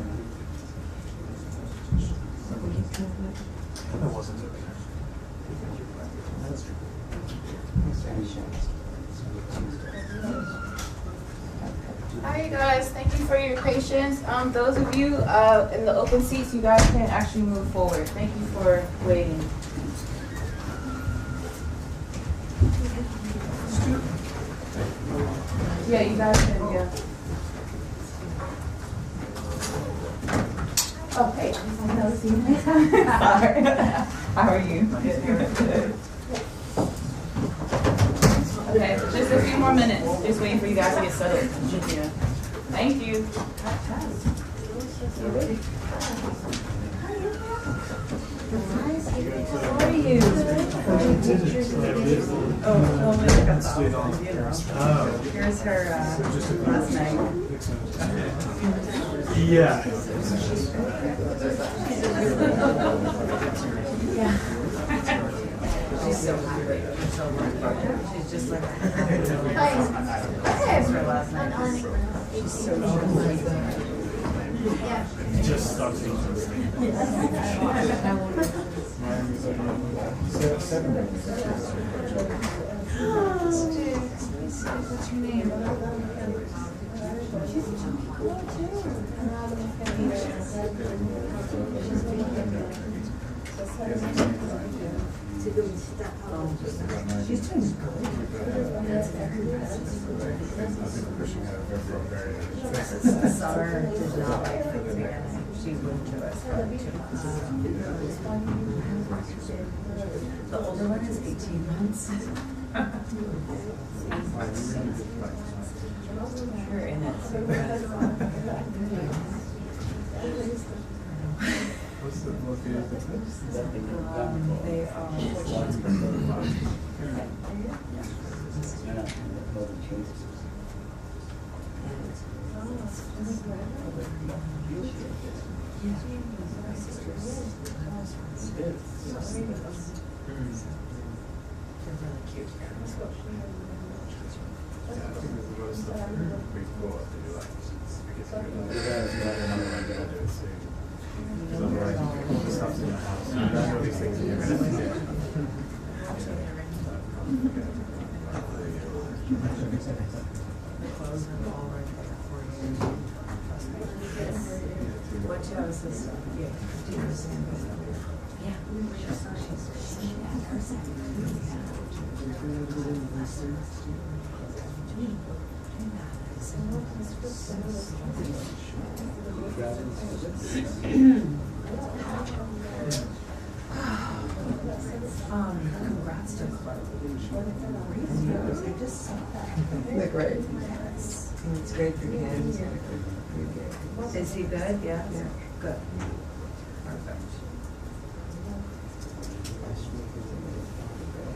That wasn't it. Hi, you guys. Thank you for your patience. Those of you in the open seats, you guys can actually move forward. Thank you for waiting. Yeah, you guys can, yeah. Oh, hey. I know see you next time. Sorry. How are you? Good. Okay, just a few more minutes. Just waiting for you guys to get settled. Yeah. Thank you. How are you? Oh, here's her last name. Yeah. Yeah. She's so happy. She's just like, that's her last name. She's so Just stuck What's your name? She's doing good. Summer did not like things again. She moved to us for 2 months. The older one is 18 months. You're in it. What's the location? They are. What job is this? Yeah. Congrats to I just saw that. They're great. It's great for kids. Is he good? Yeah? Good. Perfect.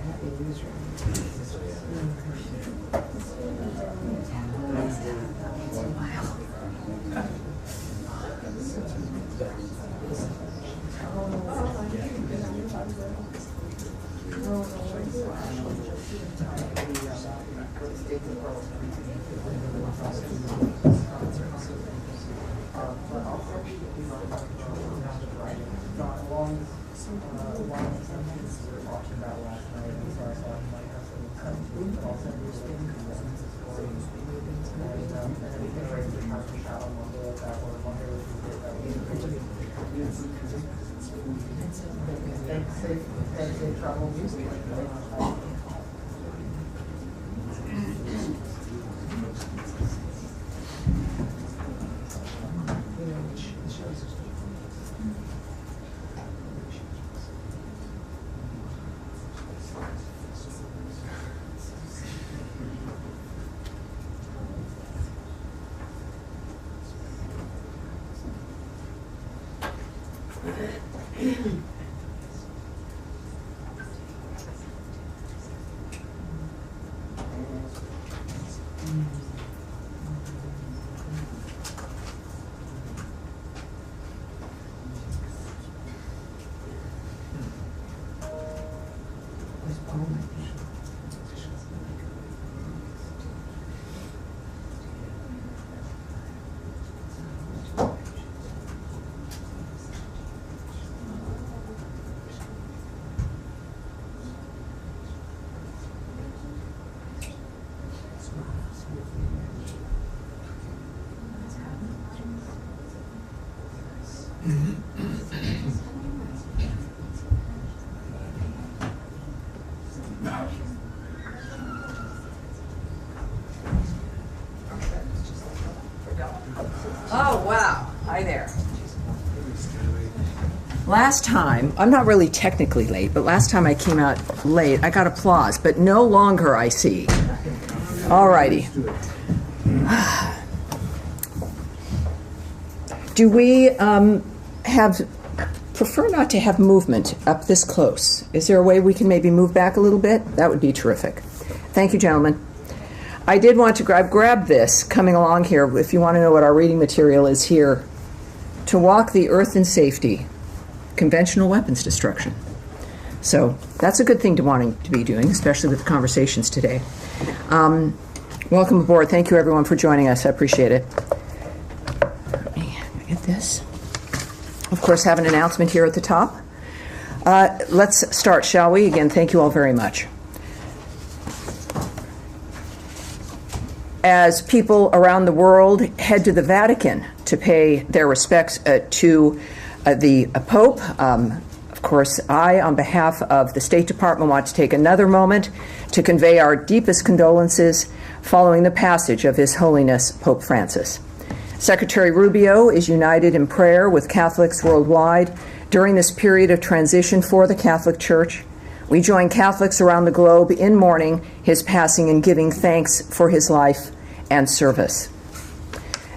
Happy news, Oh, wow. Hi there. Last time, I'm not really technically late, but last time I came out late, I got applause, but no longer, I see. All righty. Do we prefer not to have movement up this close? Is there a way we can maybe move back a little bit? That would be terrific. Thank you, gentlemen. I did want to grab this coming along here, if you want to know what our reading material is here. To walk the earth in safety, conventional weapons destruction. So that's a good thing to wanting to be doing, especially with the conversations today. Welcome aboard. Thank you, everyone, for joining us. I appreciate it. Let me get this. Of course, have an announcement here at the top. Let's start, shall we? Again, thank you all very much. As people around the world head to the Vatican to pay their respects to the Pope, of course, I, on behalf of the State Department, want to take another moment to convey our deepest condolences following the passage of His Holiness Pope Francis. Secretary Rubio is united in prayer with Catholics worldwide during this period of transition for the Catholic Church. We join Catholics around the globe in mourning his passing and giving thanks for his life and service.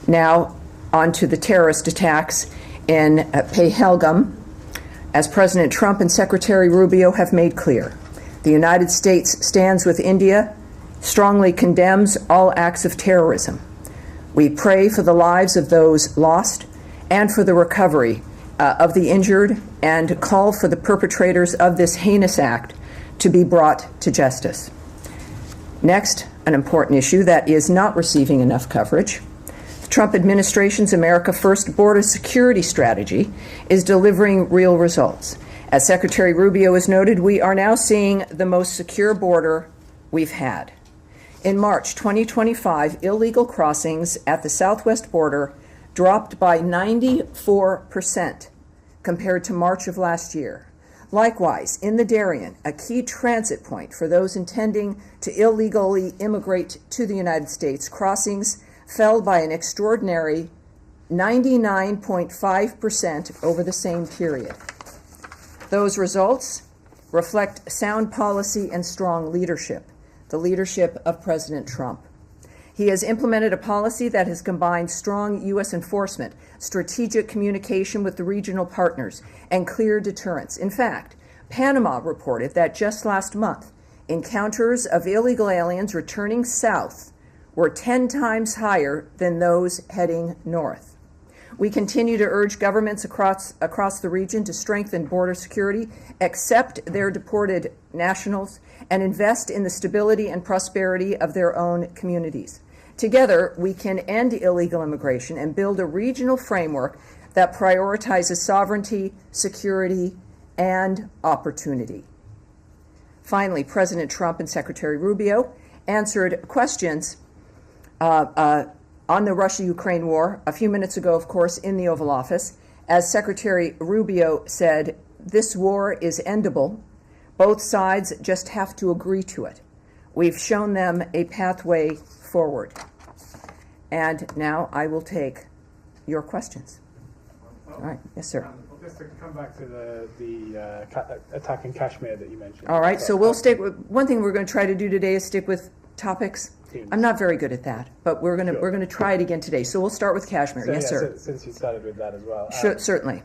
Now, on to the terrorist attacks in Pahalgam. As President Trump and Secretary Rubio have made clear, the United States stands with India, strongly condemns all acts of terrorism. We pray for the lives of those lost and for the recovery of the injured, and call for the perpetrators of this heinous act to be brought to justice. Next, an important issue that is not receiving enough coverage. The Trump administration's America First border security strategy is delivering real results. As Secretary Rubio has noted, we are now seeing the most secure border we've had. In March 2025, illegal crossings at the southwest border dropped by 94% compared to March of last year. Likewise, in the Darien, a key transit point for those intending to illegally immigrate to the United States, crossings fell by an extraordinary 99.5% over the same period. Those results reflect sound policy and strong leadership, the leadership of President Trump. He has implemented a policy that has combined strong U.S. enforcement, strategic communication with the regional partners, and clear deterrence. In fact, Panama reported that just last month, encounters of illegal aliens returning south were 10 times higher than those heading north. We continue to urge governments across the region to strengthen border security, accept their deported nationals, and invest in the stability and prosperity of their own communities. Together, we can end illegal immigration and build a regional framework that prioritizes sovereignty, security, and opportunity. Finally, President Trump and Secretary Rubio answered questions on the Russia-Ukraine war a few minutes ago, of course, in the Oval Office. As Secretary Rubio said, this war is endable. Both sides just have to agree to it. We've shown them a pathway forward. And now I will take your questions. All right. Yes, sir. Just to come back to the attack in Kashmir that you mentioned. All right. So we'll stick with one thing we're going to try to do today is stick with topics. Teams. I'm not very good at that, but we're going to try it again today. So we'll start with Kashmir. So, yes, yeah, sir. Since you started with that as well. Certainly.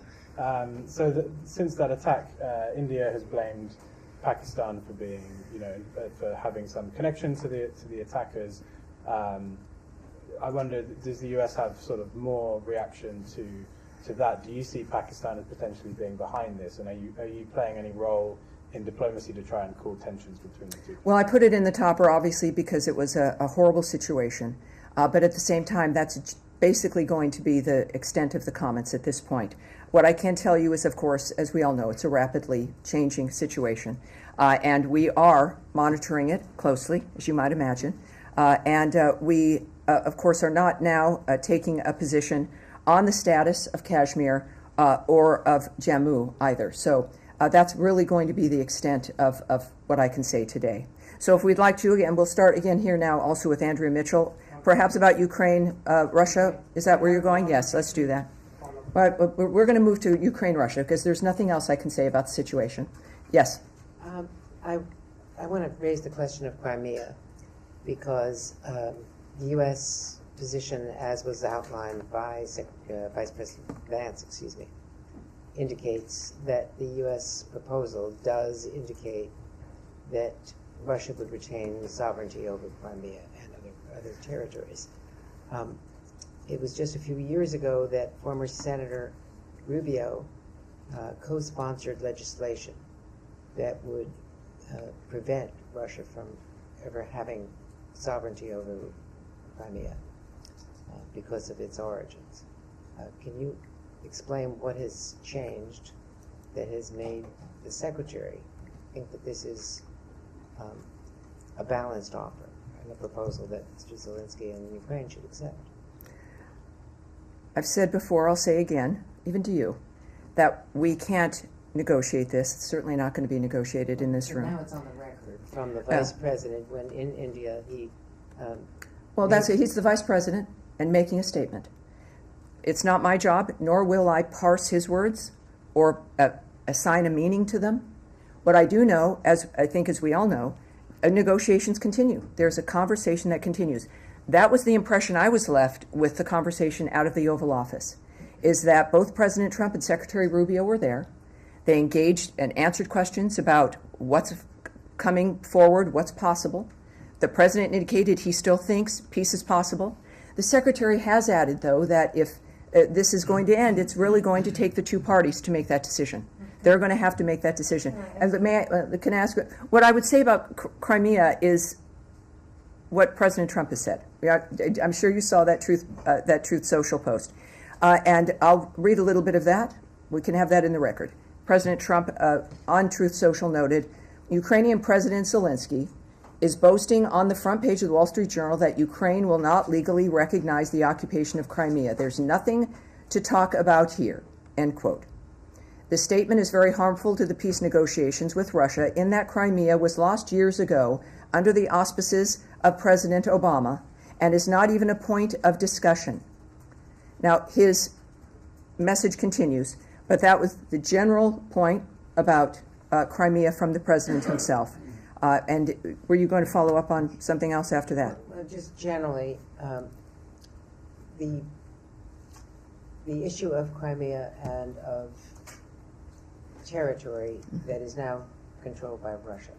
Since that attack, India has blamed Pakistan for being, for having some connection to the attackers. I wonder, does the US have sort of more reaction to that? Do you see Pakistan as potentially being behind this, and are you playing any role in diplomacy to try and cool tensions between the two? Well, I put it in the topper, obviously, because it was a horrible situation. But at the same time, that's basically going to be the extent of the comments at this point. What I can tell you is, of course, as we all know, it's a rapidly changing situation. And we are monitoring it closely, as you might imagine. We, of course, are not now taking a position on the status of Kashmir or of Jammu either. So that's really going to be the extent of what I can say today. So if we'd like to, again, we'll start again here now also with Andrea Mitchell. Perhaps about Ukraine, Russia. Is that where you're going? Yes, let's do that. All right, we're going to move to Ukraine, Russia, because there's nothing else I can say about the situation. Yes? I want to raise the question of Crimea, because the U.S. position, as was outlined by Vice President Vance, indicates that the U.S. proposal does indicate that Russia would retain sovereignty over Crimea and other territories. It was just a few years ago that former Senator Rubio co-sponsored legislation that would prevent Russia from ever having sovereignty over Crimea because of its origins. Can you explain what has changed that has made the Secretary think that this is a balanced offer and a proposal that Mr. Zelensky and Ukraine should accept? I've said before, I'll say again, even to you, that we can't negotiate this. It's certainly not going to be negotiated in this room. Now it's on the record from the Vice President when in India he... well, that's it. He's the Vice President and making a statement. It's not my job, nor will I parse his words or assign a meaning to them. What I do know, as I think as we all know, negotiations continue. There's a conversation that continues. That was the impression I was left with the conversation out of the Oval Office, is that both President Trump and Secretary Rubio were there. They engaged and answered questions about what's coming forward, what's possible. The President indicated he still thinks peace is possible. The Secretary has added, though, that if this is going to end, it's really going to take the two parties to make that decision. They're going to have to make that decision. And can I ask, what I would say about Crimea is what President Trump has said. I'm sure you saw that Truth Social post. And I'll read a little bit of that. We can have that in the record. President Trump on Truth Social noted, Ukrainian President Zelensky is boasting on the front page of the Wall Street Journal that Ukraine will not legally recognize the occupation of Crimea. There's nothing to talk about here, end quote. The statement is very harmful to the peace negotiations with Russia in that Crimea was lost years ago under the auspices of President Obama and is not even a point of discussion. Now, his message continues, but that was the general point about Crimea from the President himself. And were you going to follow up on something else after that? Well, just generally, the issue of Crimea and of territory that is now controlled by Russia.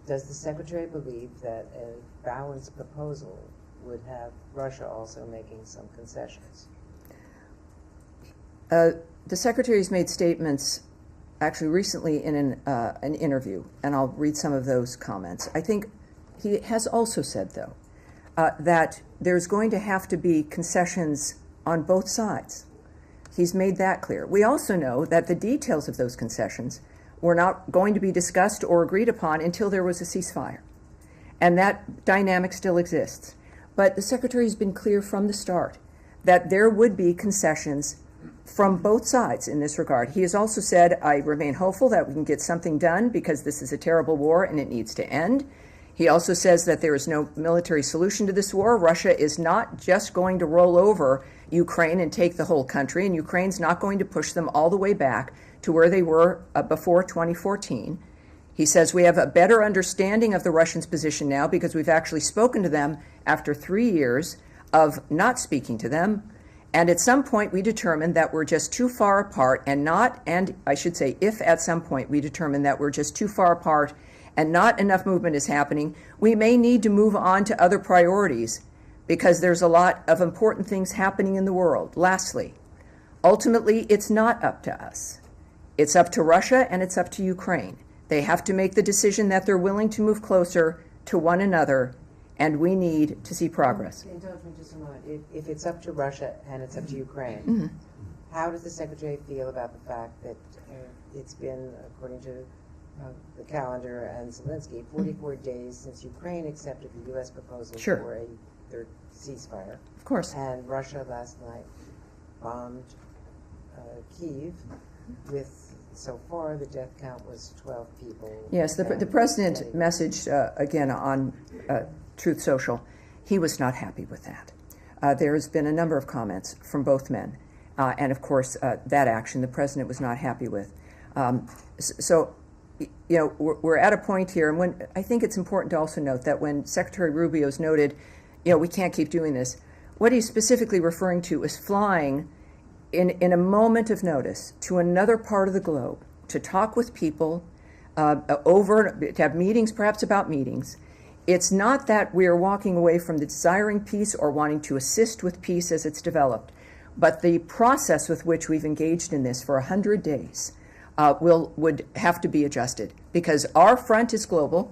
Does the Secretary believe that a balanced proposal would have Russia also making some concessions? The Secretary's made statements actually recently in an interview, and I'll read some of those comments. I think he has also said, though, that there's going to have to be concessions on both sides. He's made that clear. We also know that the details of those concessions were not going to be discussed or agreed upon until there was a ceasefire. And that dynamic still exists. But the Secretary's been clear from the start that there would be concessions from both sides in this regard. He has also said, I remain hopeful that we can get something done because this is a terrible war and it needs to end. He also says that there is no military solution to this war. Russia is not just going to roll over Ukraine and take the whole country, and Ukraine's not going to push them all the way back to where they were before 2014. He says we have a better understanding of the Russians' position now because we've actually spoken to them after 3 years of not speaking to them. And at some point we determine that we're just too far apart and I should say, if at some point we determine that we're just too far apart and not enough movement is happening, we may need to move on to other priorities because there's a lot of important things happening in the world. Lastly, ultimately, it's not up to us. It's up to Russia and it's up to Ukraine. They have to make the decision that they're willing to move closer to one another, and we need to see progress. Indulge me just a moment. If it's up to Russia and it's up to Ukraine, Mm-hmm. how does the Secretary feel about the fact that it's been, according to the calendar and Zelensky, 44 days since Ukraine accepted the U.S. proposal Sure. for a third ceasefire? Of course. And Russia last night bombed Kyiv with, so far, the death count was 12 people. Yes, the president messaged, again, on Truth Social. He was not happy with that. There's been a number of comments from both men. And, of course, that action the president was not happy with. So, you know, we're at a point here, and when I think it's important to also note that when Secretary Rubio's noted, you know, we can't keep doing this, what he's specifically referring to is flying in a moment of notice to another part of the globe to talk with people, to have meetings, perhaps about meetings. It's not that we are walking away from the desiring peace or wanting to assist with peace as it's developed, but the process with which we've engaged in this for 100 days would have to be adjusted, because our front is global.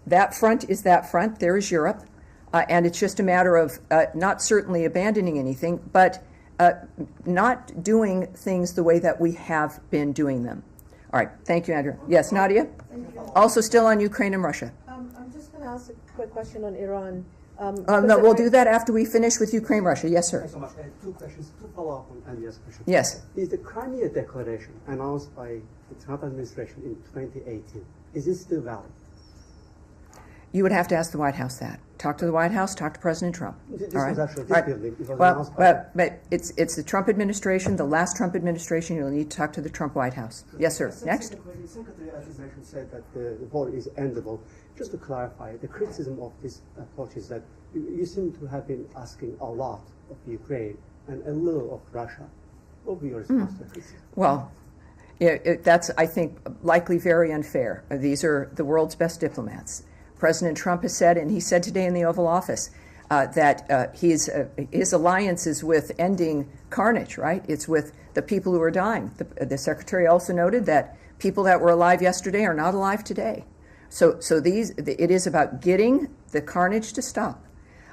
That front is that front. There is Europe. And it's just a matter of not certainly abandoning anything, but not doing things the way that we have been doing them. All right. Thank you, Andrew. Yes, Nadia? Also still on Ukraine and Russia. I'm just going to ask a quick question on Iran. No, we'll do that after we finish with Ukraine, Russia. Yes, sir. Thanks so much. Two questions to follow up on Andrea's question. Yes. Is the Crimea Declaration announced by the Trump administration in 2018, is it still valid? You would have to ask the White House that. Talk to the White House, talk to President Trump. This all right? was actually All right. building. It was well, announced by but it's the Trump administration, the last Trump administration. You'll need to talk to the Trump White House. Yes, sir. Next. The Secretary administration said that the war is endable. Just to clarify, the criticism of this approach is that you seem to have been asking a lot of Ukraine and a little of Russia. What would be your response to that? Well, that's, I think, likely very unfair. These are the world's best diplomats. President Trump has said, and he said today in the Oval Office, that his alliance is with ending carnage, right? It's with the people who are dying. The Secretary also noted that people that were alive yesterday are not alive today. So it is about getting the carnage to stop.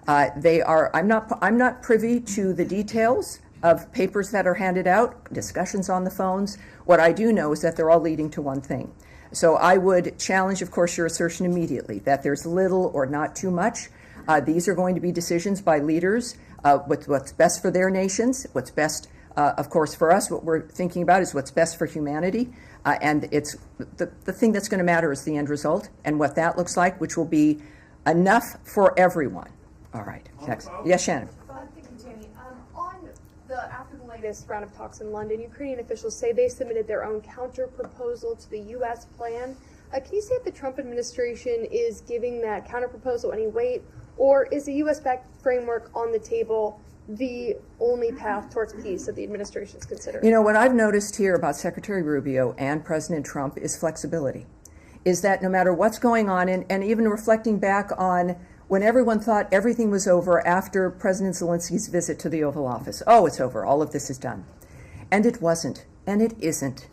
I'm not privy to the details of papers that are handed out, discussions on the phones. What I do know is that they're all leading to one thing. So I would challenge, of course, your assertion immediately that there's little or not too much. These are going to be decisions by leaders, what's best for their nations, what's best, of course, for us. What we're thinking about is what's best for humanity. And it's the thing that's going to matter is the end result and what that looks like, which will be enough for everyone. All right, next. Yes, Shannon. Thank you, Tammy. After the latest round of talks in London, Ukrainian officials say they submitted their own counter-proposal to the U.S. plan. Can you say if the Trump administration is giving that counter-proposal any weight, or is the U.S.-backed framework on the table the only path towards peace that the administration is considering? You know, what I've noticed here about Secretary Rubio and President Trump is flexibility, is that no matter what's going on, and even reflecting back on when everyone thought everything was over after President Zelensky's visit to the Oval Office. Oh, it's over. All of this is done. And it wasn't. And it isn't.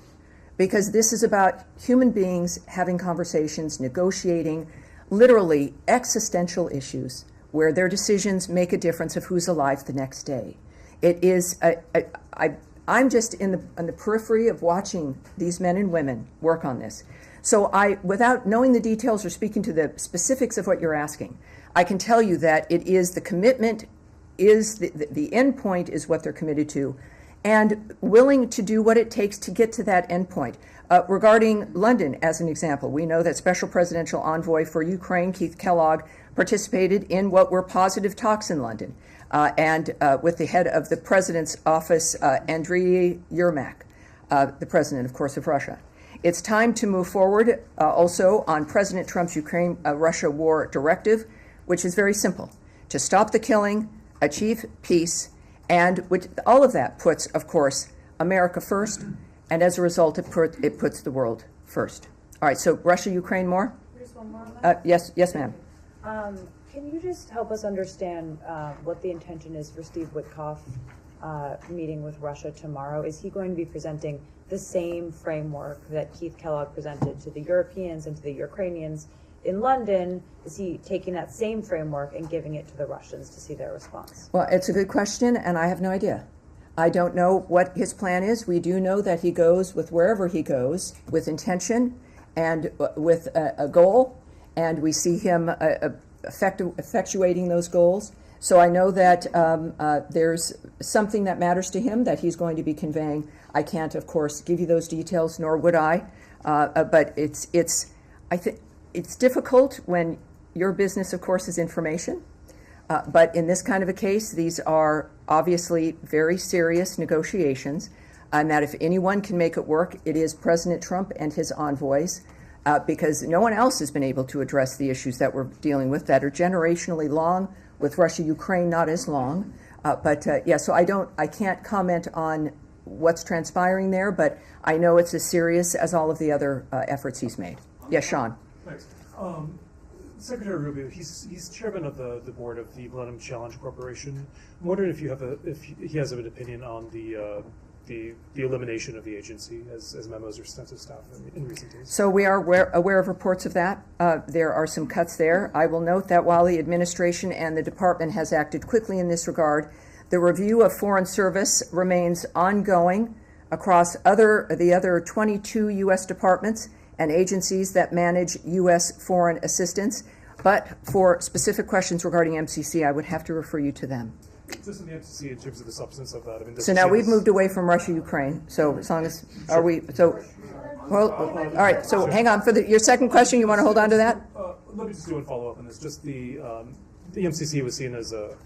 Because this is about human beings having conversations, negotiating, literally existential issues where their decisions make a difference of who's alive the next day. It is, I'm just in the periphery of watching these men and women work on this. So without knowing the details or speaking to the specifics of what you're asking, I can tell you that it is the commitment, is the end point is what they're committed to, and willing to do what it takes to get to that end point. Regarding London, as an example, we know that Special Presidential Envoy for Ukraine, Keith Kellogg, participated in what were positive talks in London, and with the head of the President's office, Andriy Yermak, the President, of course, of Russia. It's time to move forward also on President Trump's Ukraine-Russia war directive, which is very simple: to stop the killing, achieve peace, And which, all of that puts, of course, America first, and as a result, it puts the world first. All right, so Russia, Ukraine, more? Just one more on that. Yes, ma'am. Can you just help us understand what the intention is for Steve Witkoff meeting with Russia tomorrow? Is he going to be presenting the same framework that Keith Kellogg presented to the Europeans and to the Ukrainians in London? Is he taking that same framework and giving it to the Russians to see their response? Well, it's a good question, and I have no idea. I don't know what his plan is. We do know that he goes with wherever he goes with intention and with a goal, and we see him effectuating those goals. So I know that there's something that matters to him that he's going to be conveying. I can't, of course, give you those details, nor would I. But I think it's difficult when your business, of course, is information. But in this kind of a case, these are obviously very serious negotiations, and that if anyone can make it work, it is President Trump and his envoys, because no one else has been able to address the issues that we're dealing with that are generationally long, with Russia, Ukraine not as long. So I can't comment on what's transpiring there, but I know it's as serious as all of the other efforts he's made. Yes, Sean. Thanks. Secretary Rubio, he's chairman of the board of the Millennium Challenge Corporation. I'm wondering if he has an opinion on the elimination of the agency as memos are sent to staff in recent days. So we are aware of reports of that. There are some cuts there. I will note that while the administration and the department has acted quickly in this regard, the review of Foreign Service remains ongoing across the other 22 U.S. departments and agencies that manage U.S. foreign assistance. But for specific questions regarding MCC, I would have to refer you to them. Just in the MCC, in terms of the substance of that. I mean, so now we've moved away from Russia, Ukraine. So as long as all right. So hang on for your second question. You want to hold on to that? Let me just do a follow up on this. Just the MCC was seen as a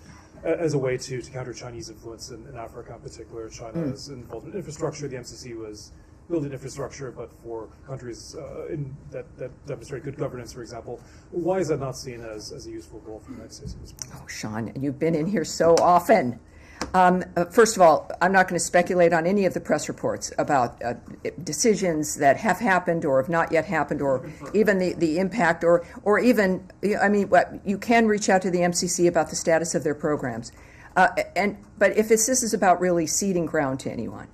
way to counter Chinese influence in Africa, in particular. China is involved in infrastructure. The MCC was building infrastructure, but for countries that demonstrate good governance, for example. Why is that not seen as a useful goal for the United States at this point? Oh, Sean, you've been in here so often. First of all, I'm not going to speculate on any of the press reports about decisions that have happened or have not yet happened, or even the impact, or even, you can reach out to the MCC about the status of their programs. But if this is about really ceding ground to anyone,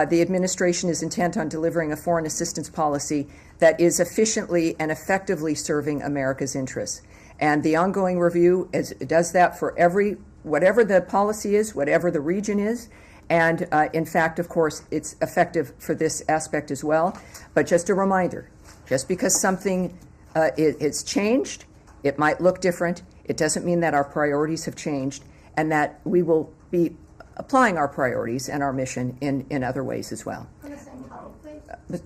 the administration is intent on delivering a foreign assistance policy that is efficiently and effectively serving America's interests. And the ongoing review does that for whatever the policy is, whatever the region is. And in fact, of course, it's effective for this aspect as well. But just a reminder, just because something is changed, it might look different. It doesn't mean that our priorities have changed and that we will be applying our priorities and our mission in other ways as well. On the same topic, please.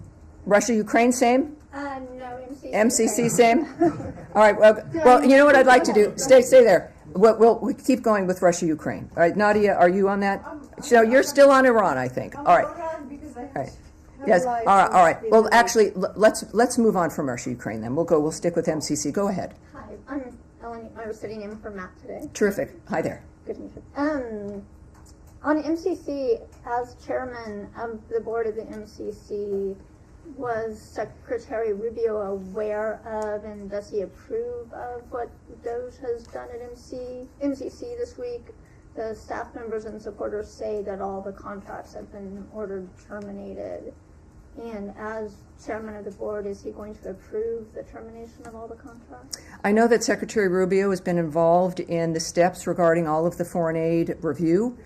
Russia, Ukraine, same? No, MCC. MCC, same? All right, well, you know what I'd like to do? Stay there. We'll keep going with Russia, Ukraine. All right, Nadia, are you on that? So you're still on Iran, I think. All right. All right. Yes. All right. Well, actually, let's move on from Russia, Ukraine. Then we'll stick with MCC. Go ahead. Hi, I'm Ellen. I was sitting in for Matt today. Terrific. Hi there. Good to meet you. On MCC, as chairman of the board of the MCC, was Secretary Rubio aware of and does he approve of what DOGE has done at MCC this week? The staff members and supporters say that all the contracts have been ordered terminated. And as chairman of the board, is he going to approve the termination of all the contracts? I know that Secretary Rubio has been involved in the steps regarding all of the foreign aid review.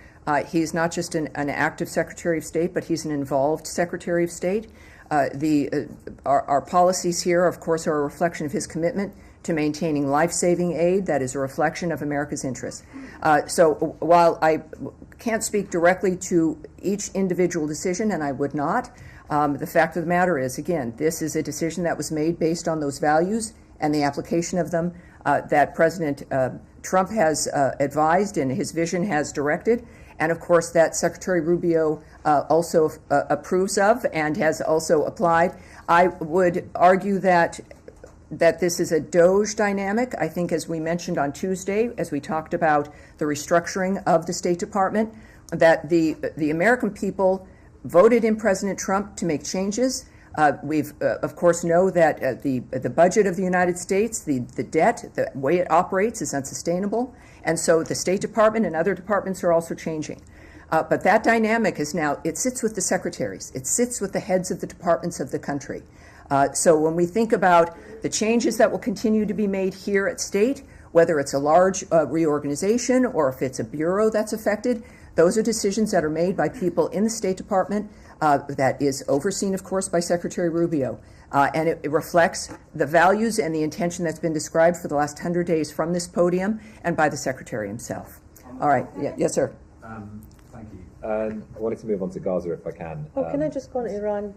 He's not just an active Secretary of State, but he's an involved Secretary of State. Our policies here, of course, are a reflection of his commitment to maintaining life-saving aid that is a reflection of America's interests. So while I can't speak directly to each individual decision, and I would not, the fact of the matter is, again, this is a decision that was made based on those values and the application of them that President Trump has advised and his vision has directed. And of course, that Secretary Rubio also approves of and has also applied. I would argue that this is a DOGE dynamic. I think, as we mentioned on Tuesday, as we talked about the restructuring of the State Department, that the American people voted in President Trump to make changes. We've, of course, know that the budget of the United States, the debt, the way it operates is unsustainable. And so the State Department and other departments are also changing. But that dynamic is now, it sits with the secretaries. It sits with the heads of the departments of the country. So when we think about the changes that will continue to be made here at State, whether it's a large reorganization or if it's a bureau that's affected, those are decisions that are made by people in the State Department that is overseen, of course, by Secretary Rubio. And it reflects the values and the intention that's been described for the last 100 days from this podium and by the Secretary himself. All right. Yeah, yes, sir. Thank you. I wanted to move on to Gaza if I can. Oh, can I just go on Iran?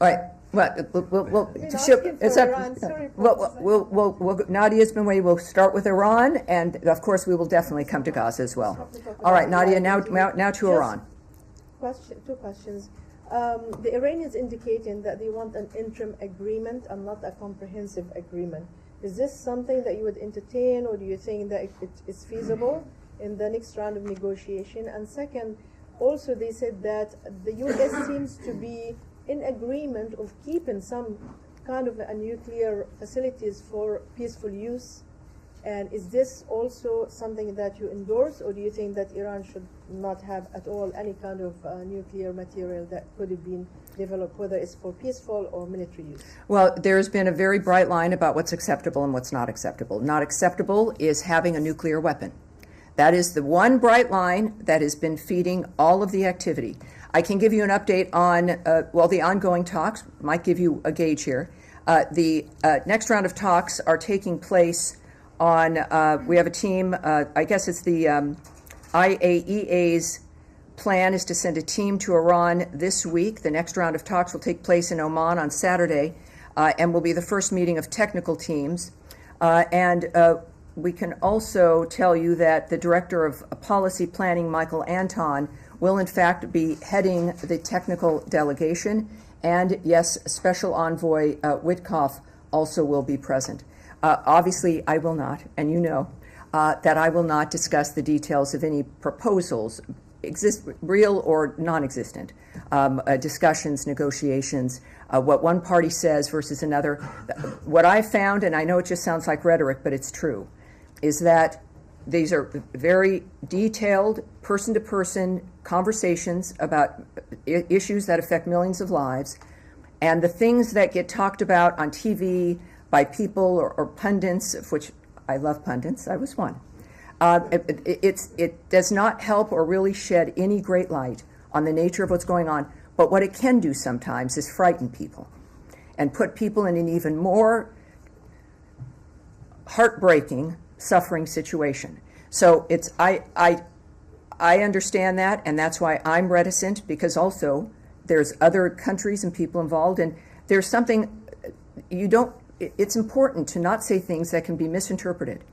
All right. Well, Nadia's been waiting. We'll start with Iran, and of course, we will definitely come to Gaza as well. All right, Nadia. Now to Iran. Two questions. The Iranians indicating that they want an interim agreement and not a comprehensive agreement. Is this something that you would entertain, or do you think that it is feasible in the next round of negotiation? And second, also they said that the U.S. seems to be in agreement of keeping some kind of a nuclear facilities for peaceful use. And is this also something that you endorse, or do you think that Iran should not have at all any kind of nuclear material that could have been developed, whether it's for peaceful or military use? Well, there's been a very bright line about what's acceptable and what's not acceptable. Not acceptable is having a nuclear weapon. That is the one bright line that has been feeding all of the activity. I can give you an update on, the ongoing talks, might give you a gauge here. The next round of talks are taking place on, we have a team, I guess it's the IAEA's plan is to send a team to Iran this week. The next round of talks will take place in Oman on Saturday and will be the first meeting of technical teams. We can also tell you that the Director of Policy Planning, Michael Anton, will in fact be heading the technical delegation. And yes, Special Envoy Witkoff also will be present. Obviously, I will not, and you know, that I will not discuss the details of any proposals, real or non-existent, discussions, negotiations, what one party says versus another. What I found, and I know it just sounds like rhetoric, but it's true, is that these are very detailed, person-to-person conversations about issues that affect millions of lives, and the things that get talked about on TV by people or pundits, of which I love pundits, I was one. It does not help or really shed any great light on the nature of what's going on, but what it can do sometimes is frighten people and put people in an even more heartbreaking, suffering situation. So I understand that, and that's why I'm reticent, because also there's other countries and people involved, and there's something it's important to not say things that can be misinterpreted.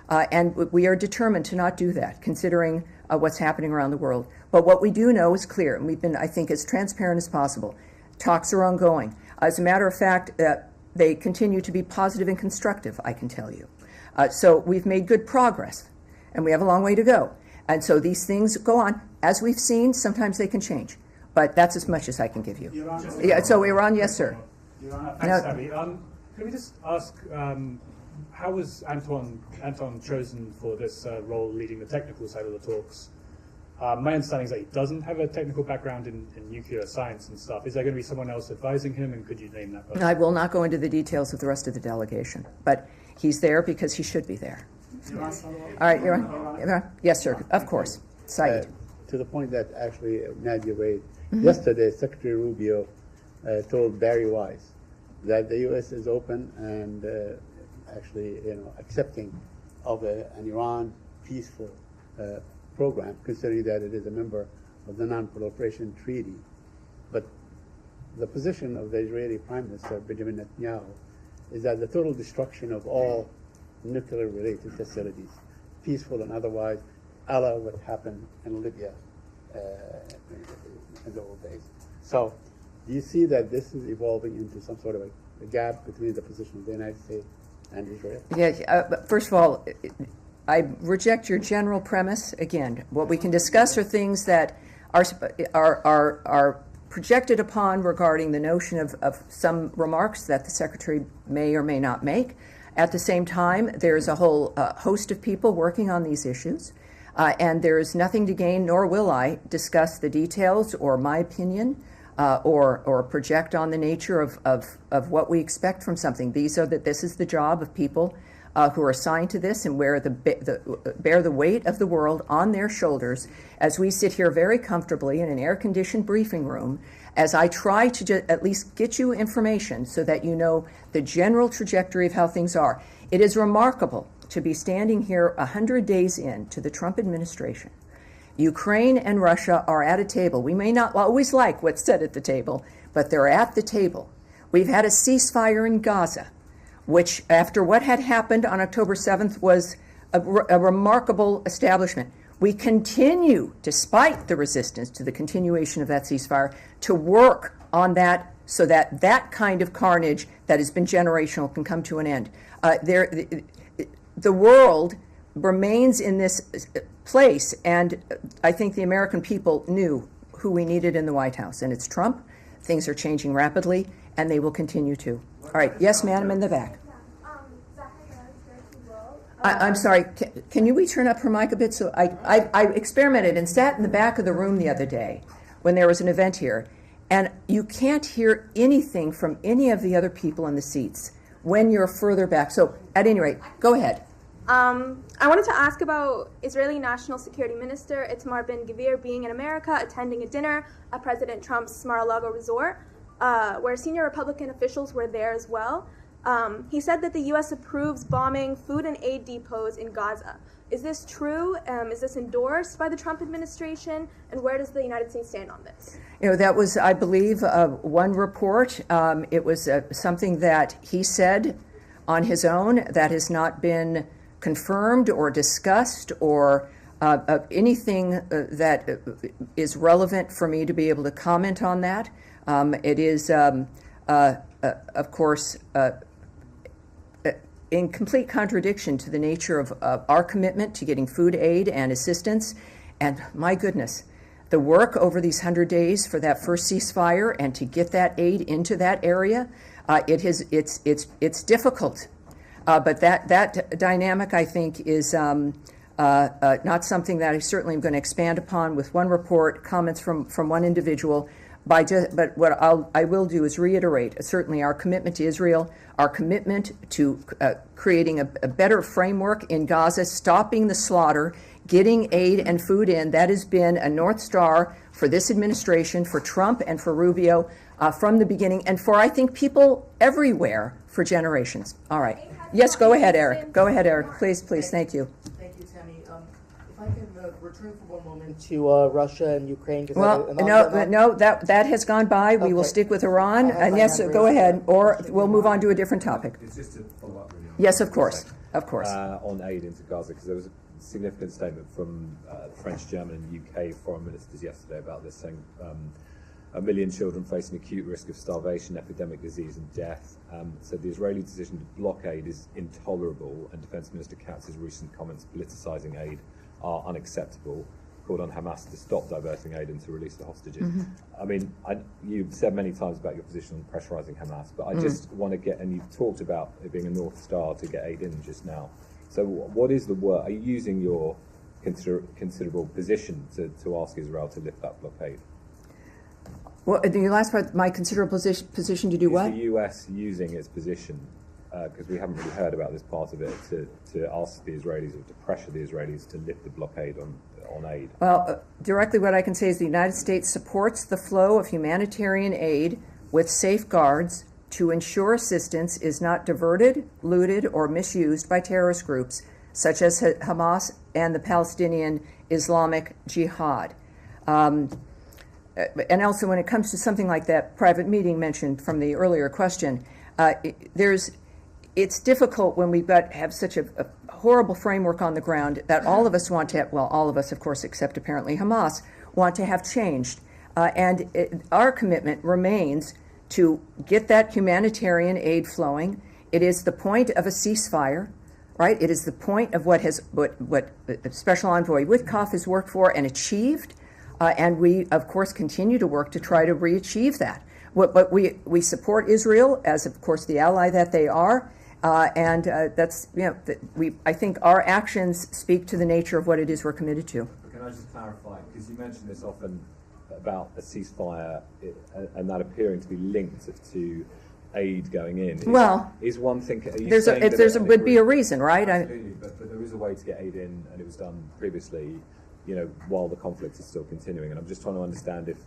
And we are determined to not do that, considering what's happening around the world. But what we do know is clear, and we've been, I think, as transparent as possible. Talks are ongoing. As a matter of fact, they continue to be positive and constructive, I can tell you. So we've made good progress, and we have a long way to go. And so these things go on. As we've seen, sometimes they can change. But that's as much as I can give you. Yeah, so Iran, yes, sir. Thanks, Tammy. Can we just ask, how was Anton chosen for this role leading the technical side of the talks? My understanding is that he doesn't have a technical background in nuclear science and stuff. Is there going to be someone else advising him, and could you name that person? I will not go into the details of the rest of the delegation, but he's there because he should be there. All right, Iran? Yes, sir, of course. Saeed. To the point that actually Nadia raised, yesterday Secretary Rubio told Barry Weiss that the U.S. is open and actually, accepting of an Iran peaceful program, considering that it is a member of the Non-Proliferation Treaty. But the position of the Israeli Prime Minister, Benjamin Netanyahu, is that the total destruction of all nuclear-related facilities, peaceful and otherwise, a la what happened in Libya in the old days. So, do you see that this is evolving into some sort of a gap between the position of the United States and Israel? Yeah, but first of all, I reject your general premise. Again, what we can discuss are things that are projected upon regarding the notion of some remarks that the Secretary may or may not make. At the same time, there's a whole host of people working on these issues, and there is nothing to gain, nor will I discuss the details or my opinion or project on the nature of what we expect from something. This is the job of people who are assigned to this and bear the weight of the world on their shoulders as we sit here very comfortably in an air-conditioned briefing room as I try to at least get you information so that you know the general trajectory of how things are. It is remarkable to be standing here 100 days into the Trump administration. Ukraine and Russia are at a table. We may not always like what's said at the table, but they're at the table. We've had a ceasefire in Gaza, which, after what had happened on October 7th, was a remarkable establishment. We continue, despite the resistance to the continuation of that ceasefire, to work on that so that that kind of carnage that has been generational can come to an end. The world remains in this place, and I think the American people knew who we needed in the White House, and it's Trump. Things are changing rapidly, and they will continue to. All right, yes, madam, in the back. I'm sorry, can you turn up her mic a bit? So I experimented and sat in the back of the room the other day when there was an event here, and you can't hear anything from any of the other people in the seats when you're further back. So at any rate, go ahead. I wanted to ask about Israeli National Security Minister Itamar Ben-Gvir being in America, attending a dinner at President Trump's Mar-a-Lago resort, where senior Republican officials were there as well. He said that the U.S. approves bombing food and aid depots in Gaza. Is this true? Is this endorsed by the Trump administration? And where does the United States stand on this? That was, I believe, one report. It was something that he said on his own that has not been confirmed or discussed or anything that is relevant for me to be able to comment on that. It is, of course, in complete contradiction to the nature of our commitment to getting food aid and assistance. And my goodness, the work over these 100 days for that first ceasefire and to get that aid into that area, it's difficult. But that dynamic, I think, is not something that I certainly am going to expand upon with one report, comments from one individual. But what I will do is reiterate certainly our commitment to Israel, our commitment to creating a better framework in Gaza, stopping the slaughter, getting aid and food in. That has been a North Star for this administration, for Trump and for Rubio from the beginning, and for, I think, people everywhere for generations. All right. Yes, go ahead, Eric. Go ahead, Eric. Please, thank you. Thank you, Tammy. If I can return for one moment to Russia and Ukraine. Well, no, that has gone by. We will stick with Iran. And yes, go ahead, or we'll move on to a different topic. It's just to follow up really. Yes, of course. On aid into Gaza, because there was a significant statement from French, German, and UK foreign ministers yesterday about this, saying 1 million children facing acute risk of starvation, epidemic disease, and death. So the Israeli decision to blockade is intolerable, and Defense Minister Katz's recent comments politicizing aid are unacceptable. Called on Hamas to stop diverting aid and to release the hostages. I mean, you've said many times about your position on pressurizing Hamas, but I just want to get, and you've talked about it being a North Star to get aid in just now. So what is the work? Are you using your considerable position to ask Israel to lift that blockade? Well, the last part, my considerable position to do what? Is the U.S. using its position, because we haven't really heard about this part of it, to ask the Israelis or to pressure the Israelis to lift the blockade on aid? Well, directly what I can say is the United States supports the flow of humanitarian aid with safeguards to ensure assistance is not diverted, looted, or misused by terrorist groups such as Hamas and the Palestinian Islamic Jihad. And also when it comes to something like that private meeting mentioned from the earlier question, it's difficult when we've have such a horrible framework on the ground that all of us want to have, well, all of us, of course, except apparently Hamas, want to have changed. Our commitment remains to get that humanitarian aid flowing. It is the point of a ceasefire right? It is the point of what Special Envoy Witkoff has worked for and achieved, and we, of course, continue to work to try to re-achieve that. But we support Israel as, of course, the ally that they are, and that's, I think our actions speak to the nature of what it is we're committed to. Can I just clarify, because you mention this often about a ceasefire and that appearing to be linked to aid going in. Is one thing? Would be a reason, right? Absolutely, but there is a way to get aid in, and it was done previously, while the conflict is still continuing. And I'm just trying to understand if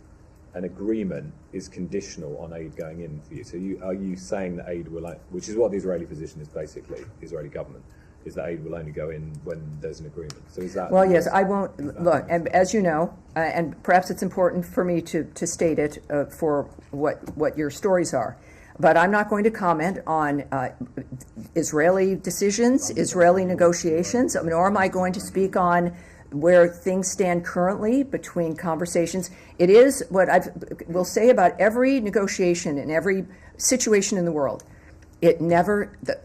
an agreement is conditional on aid going in for you. So are you saying that aid will, which is what the Israeli position is basically, the Israeli government, is that aid will only go in when there's an agreement. So is that... Well, yes, I won't... Look, and as you know, and perhaps it's important for me to state it for what your stories are, but I'm not going to comment on Israeli decisions, Israeli negotiations, nor am I going to speak on where things stand currently between conversations. It is what I will say about every negotiation in every situation in the world.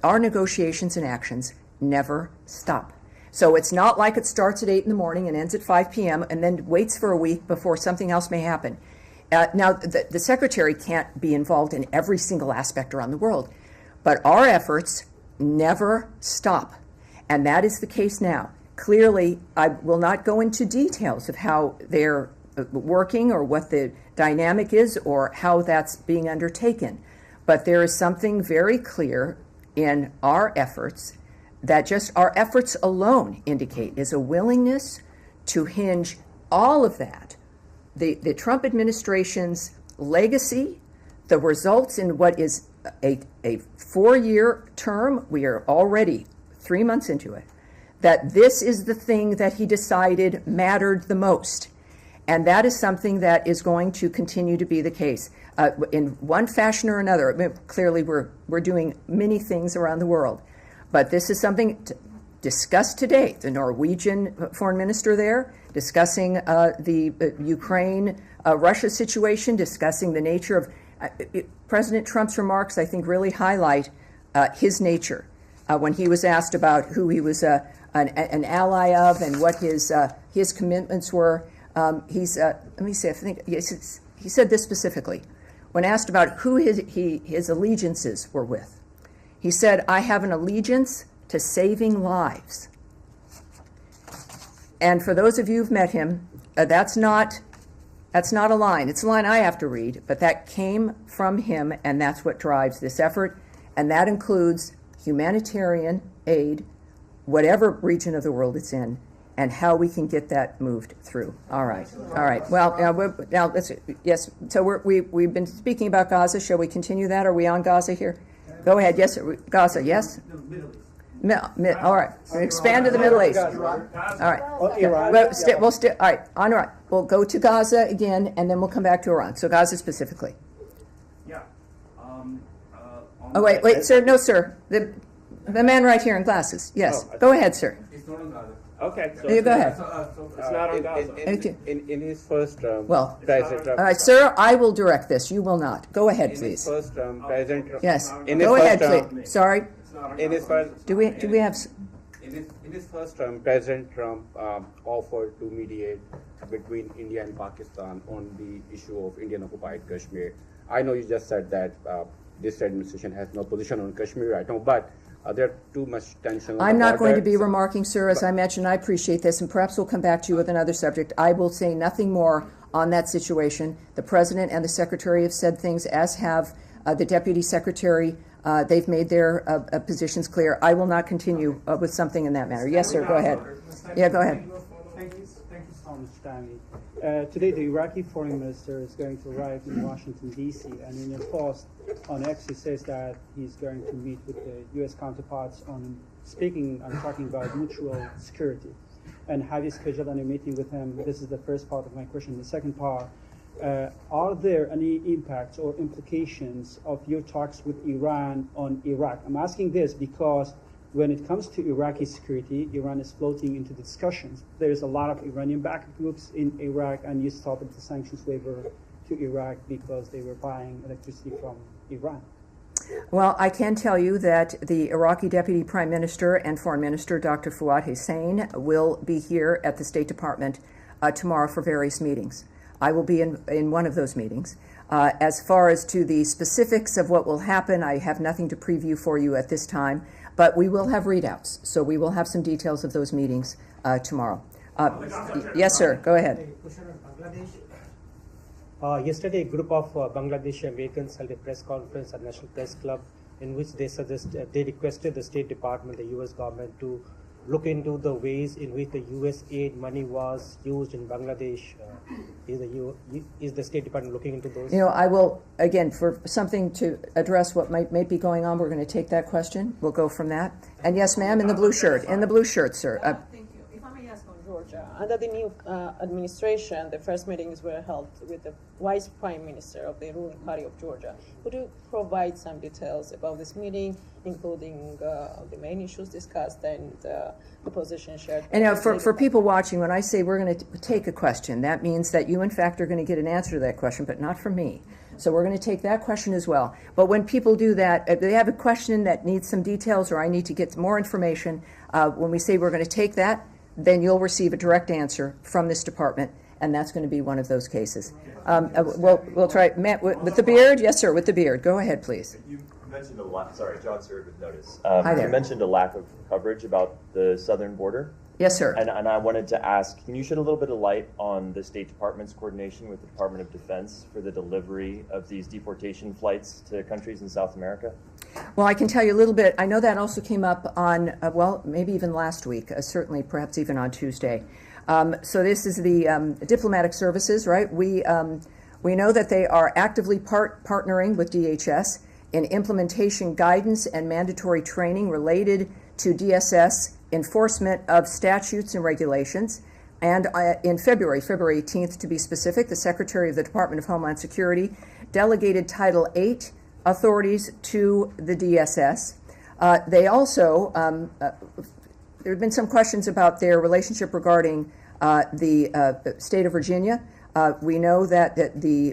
Our negotiations and actions never stop. So it's not like it starts at 8 in the morning and ends at 5 p.m. and then waits for a week before something else may happen. Now, the Secretary can't be involved in every single aspect around the world, but our efforts never stop, and that is the case now. Clearly, I will not go into details of how they're working or what the dynamic is or how that's being undertaken, but there is something very clear in our efforts that just our efforts alone indicate is a willingness to hinge all of that, the Trump administration's legacy, the results in what is a 4-year term. We are already 3 months into it. That this is the thing that he decided mattered the most. And that is something that is going to continue to be the case. In one fashion or another, clearly we're doing many things around the world. But this is something discussed today. The Norwegian foreign minister there, discussing the Ukraine-Russia situation, discussing the nature of President Trump's remarks, I think really highlight his nature. When he was asked about who he was an ally of and what his commitments were, let me see, I think he said this specifically. When asked about who his allegiances were with, he said, "I have an allegiance to saving lives." And for those of you who've met him, that's not a line. It's a line I have to read, but that came from him, and that's what drives this effort, and that includes humanitarian aid, whatever region of the world it's in, and how we can get that moved through. All right. Well, now let's. Yes. So we've been speaking about Gaza. Shall we continue that? Are we on Gaza here? Go ahead. Yes, Gaza. Yes. No, Middle East. All right. Expand to the Middle East. All right. Iran. We'll all right. On Iran. We'll go to Gaza again, and then we'll come back to Iran. So Gaza specifically. Yeah. Oh wait, sir. No, sir. The man right here in glasses. Yes. Go ahead, sir. It's not on Gaza. Okay. So you go ahead. It's not on Gaza. In his first term, well, President Trump. All right, sir. I will direct this. You will not. Go ahead, please. In his first term, President Trump. Yes. Go ahead, please. Sorry. In his first. Do we have? In his first term, President Trump offered to mediate between India and Pakistan on the issue of Indian-occupied Kashmir. I know you just said that this administration has no position on Kashmir right now, but there's too much tension. I'm not going to be remarking, sir. As I mentioned, I appreciate this, and perhaps we'll come back to you with another subject. I will say nothing more on that situation. The President and the Secretary have said things, as have the Deputy Secretary. They've made their positions clear. I will not continue with something in that matter. Yes, sir. Go ahead. Yeah, go ahead. Thank you so much, Tammy. Today, the Iraqi foreign minister is going to arrive in Washington, D.C., and in a post on X, he says that he's going to meet with the U.S. counterparts on speaking and talking about mutual security. And have you scheduled any meeting with him? This is the first part of my question. The second part, are there any impacts or implications of your talks with Iran on Iraq? I'm asking this because when it comes to Iraqi security, Iran is floating into the discussions. There's a lot of Iranian-backed groups in Iraq, and you stopped the sanctions waiver to Iraq because they were buying electricity from Iran. Well, I can tell you that the Iraqi Deputy Prime Minister and Foreign Minister, Dr. Fuad Hussein, will be here at the State Department tomorrow for various meetings. I will be in one of those meetings. As far as to the specifics of what will happen, I have nothing to preview for you at this time, but we will have readouts. So we will have some details of those meetings tomorrow. Yes, sir. Go ahead. Yesterday, a group of Bangladeshi Americans held a press conference at National Press Club in which they requested the State Department, the U.S. government, to look into the ways in which the U.S. aid money was used in Bangladesh. Is the State Department looking into those? You know, I will, again, for something to address what might be going on, we're going to take that question. We'll go from that. And yes, ma'am, in the blue shirt. In the blue shirt, sir. Thank you. If I may ask on Georgia, under the new administration, the first meetings were held with the Vice Prime Minister of the ruling party of Georgia. Could you provide some details about this meeting, including the main issues discussed and the position shared? And now, for people watching, when I say we're going to take a question, that means that you, in fact, are going to get an answer to that question, but not from me. So we're going to take that question as well. But when people do that, if they have a question that needs some details or I need to get more information, when we say we're going to take that, then you'll receive a direct answer from this department, and that's going to be one of those cases. We'll try. Matt, with the beard? Yes, sir, with the beard. Go ahead, please. You mentioned sorry, John Stewart with Notice. Hi there. You mentioned a lack of coverage about the southern border. Yes, sir. And I wanted to ask, can you shed a little bit of light on the State Department's coordination with the Department of Defense for the delivery of these deportation flights to countries in South America? Well, I can tell you a little bit. I know that also came up on, maybe even last week, certainly perhaps even on Tuesday. So this is the diplomatic services, right? We know that they are actively partnering with DHS in implementation guidance and mandatory training related to DSS enforcement of statutes and regulations. And in February 18th to be specific, the Secretary of the Department of Homeland Security delegated Title VIII authorities to the DSS. They also, there have been some questions about their relationship regarding the state of Virginia. We know that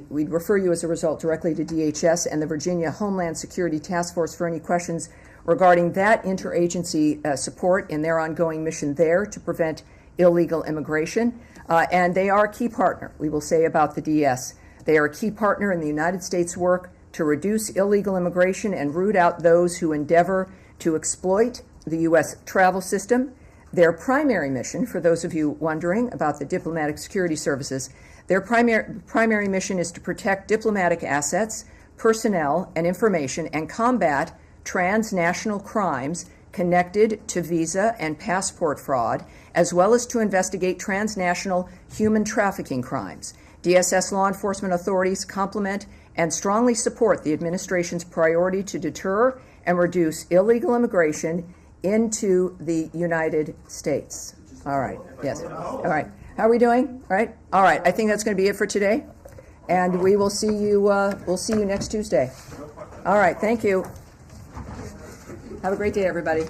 we'd refer you as a result directly to DHS and the Virginia Homeland Security Task Force for any questions regarding that interagency support in their ongoing mission there to prevent illegal immigration. And they are a key partner, we will say, about the DS. They are a key partner in the United States work to reduce illegal immigration and root out those who endeavor to exploit the U.S. travel system. Their primary mission, for those of you wondering about the diplomatic security services, their primary mission is to protect diplomatic assets, personnel, and information and combat transnational crimes connected to visa and passport fraud, as well as to investigate transnational human trafficking crimes. DSS law enforcement authorities complement and strongly support the administration's priority to deter and reduce illegal immigration into the United States. All right. Yes. All right. How are we doing? All right. All right. I think that's going to be it for today, and we will see you. We'll see you next Tuesday. All right. Thank you. Have a great day, everybody.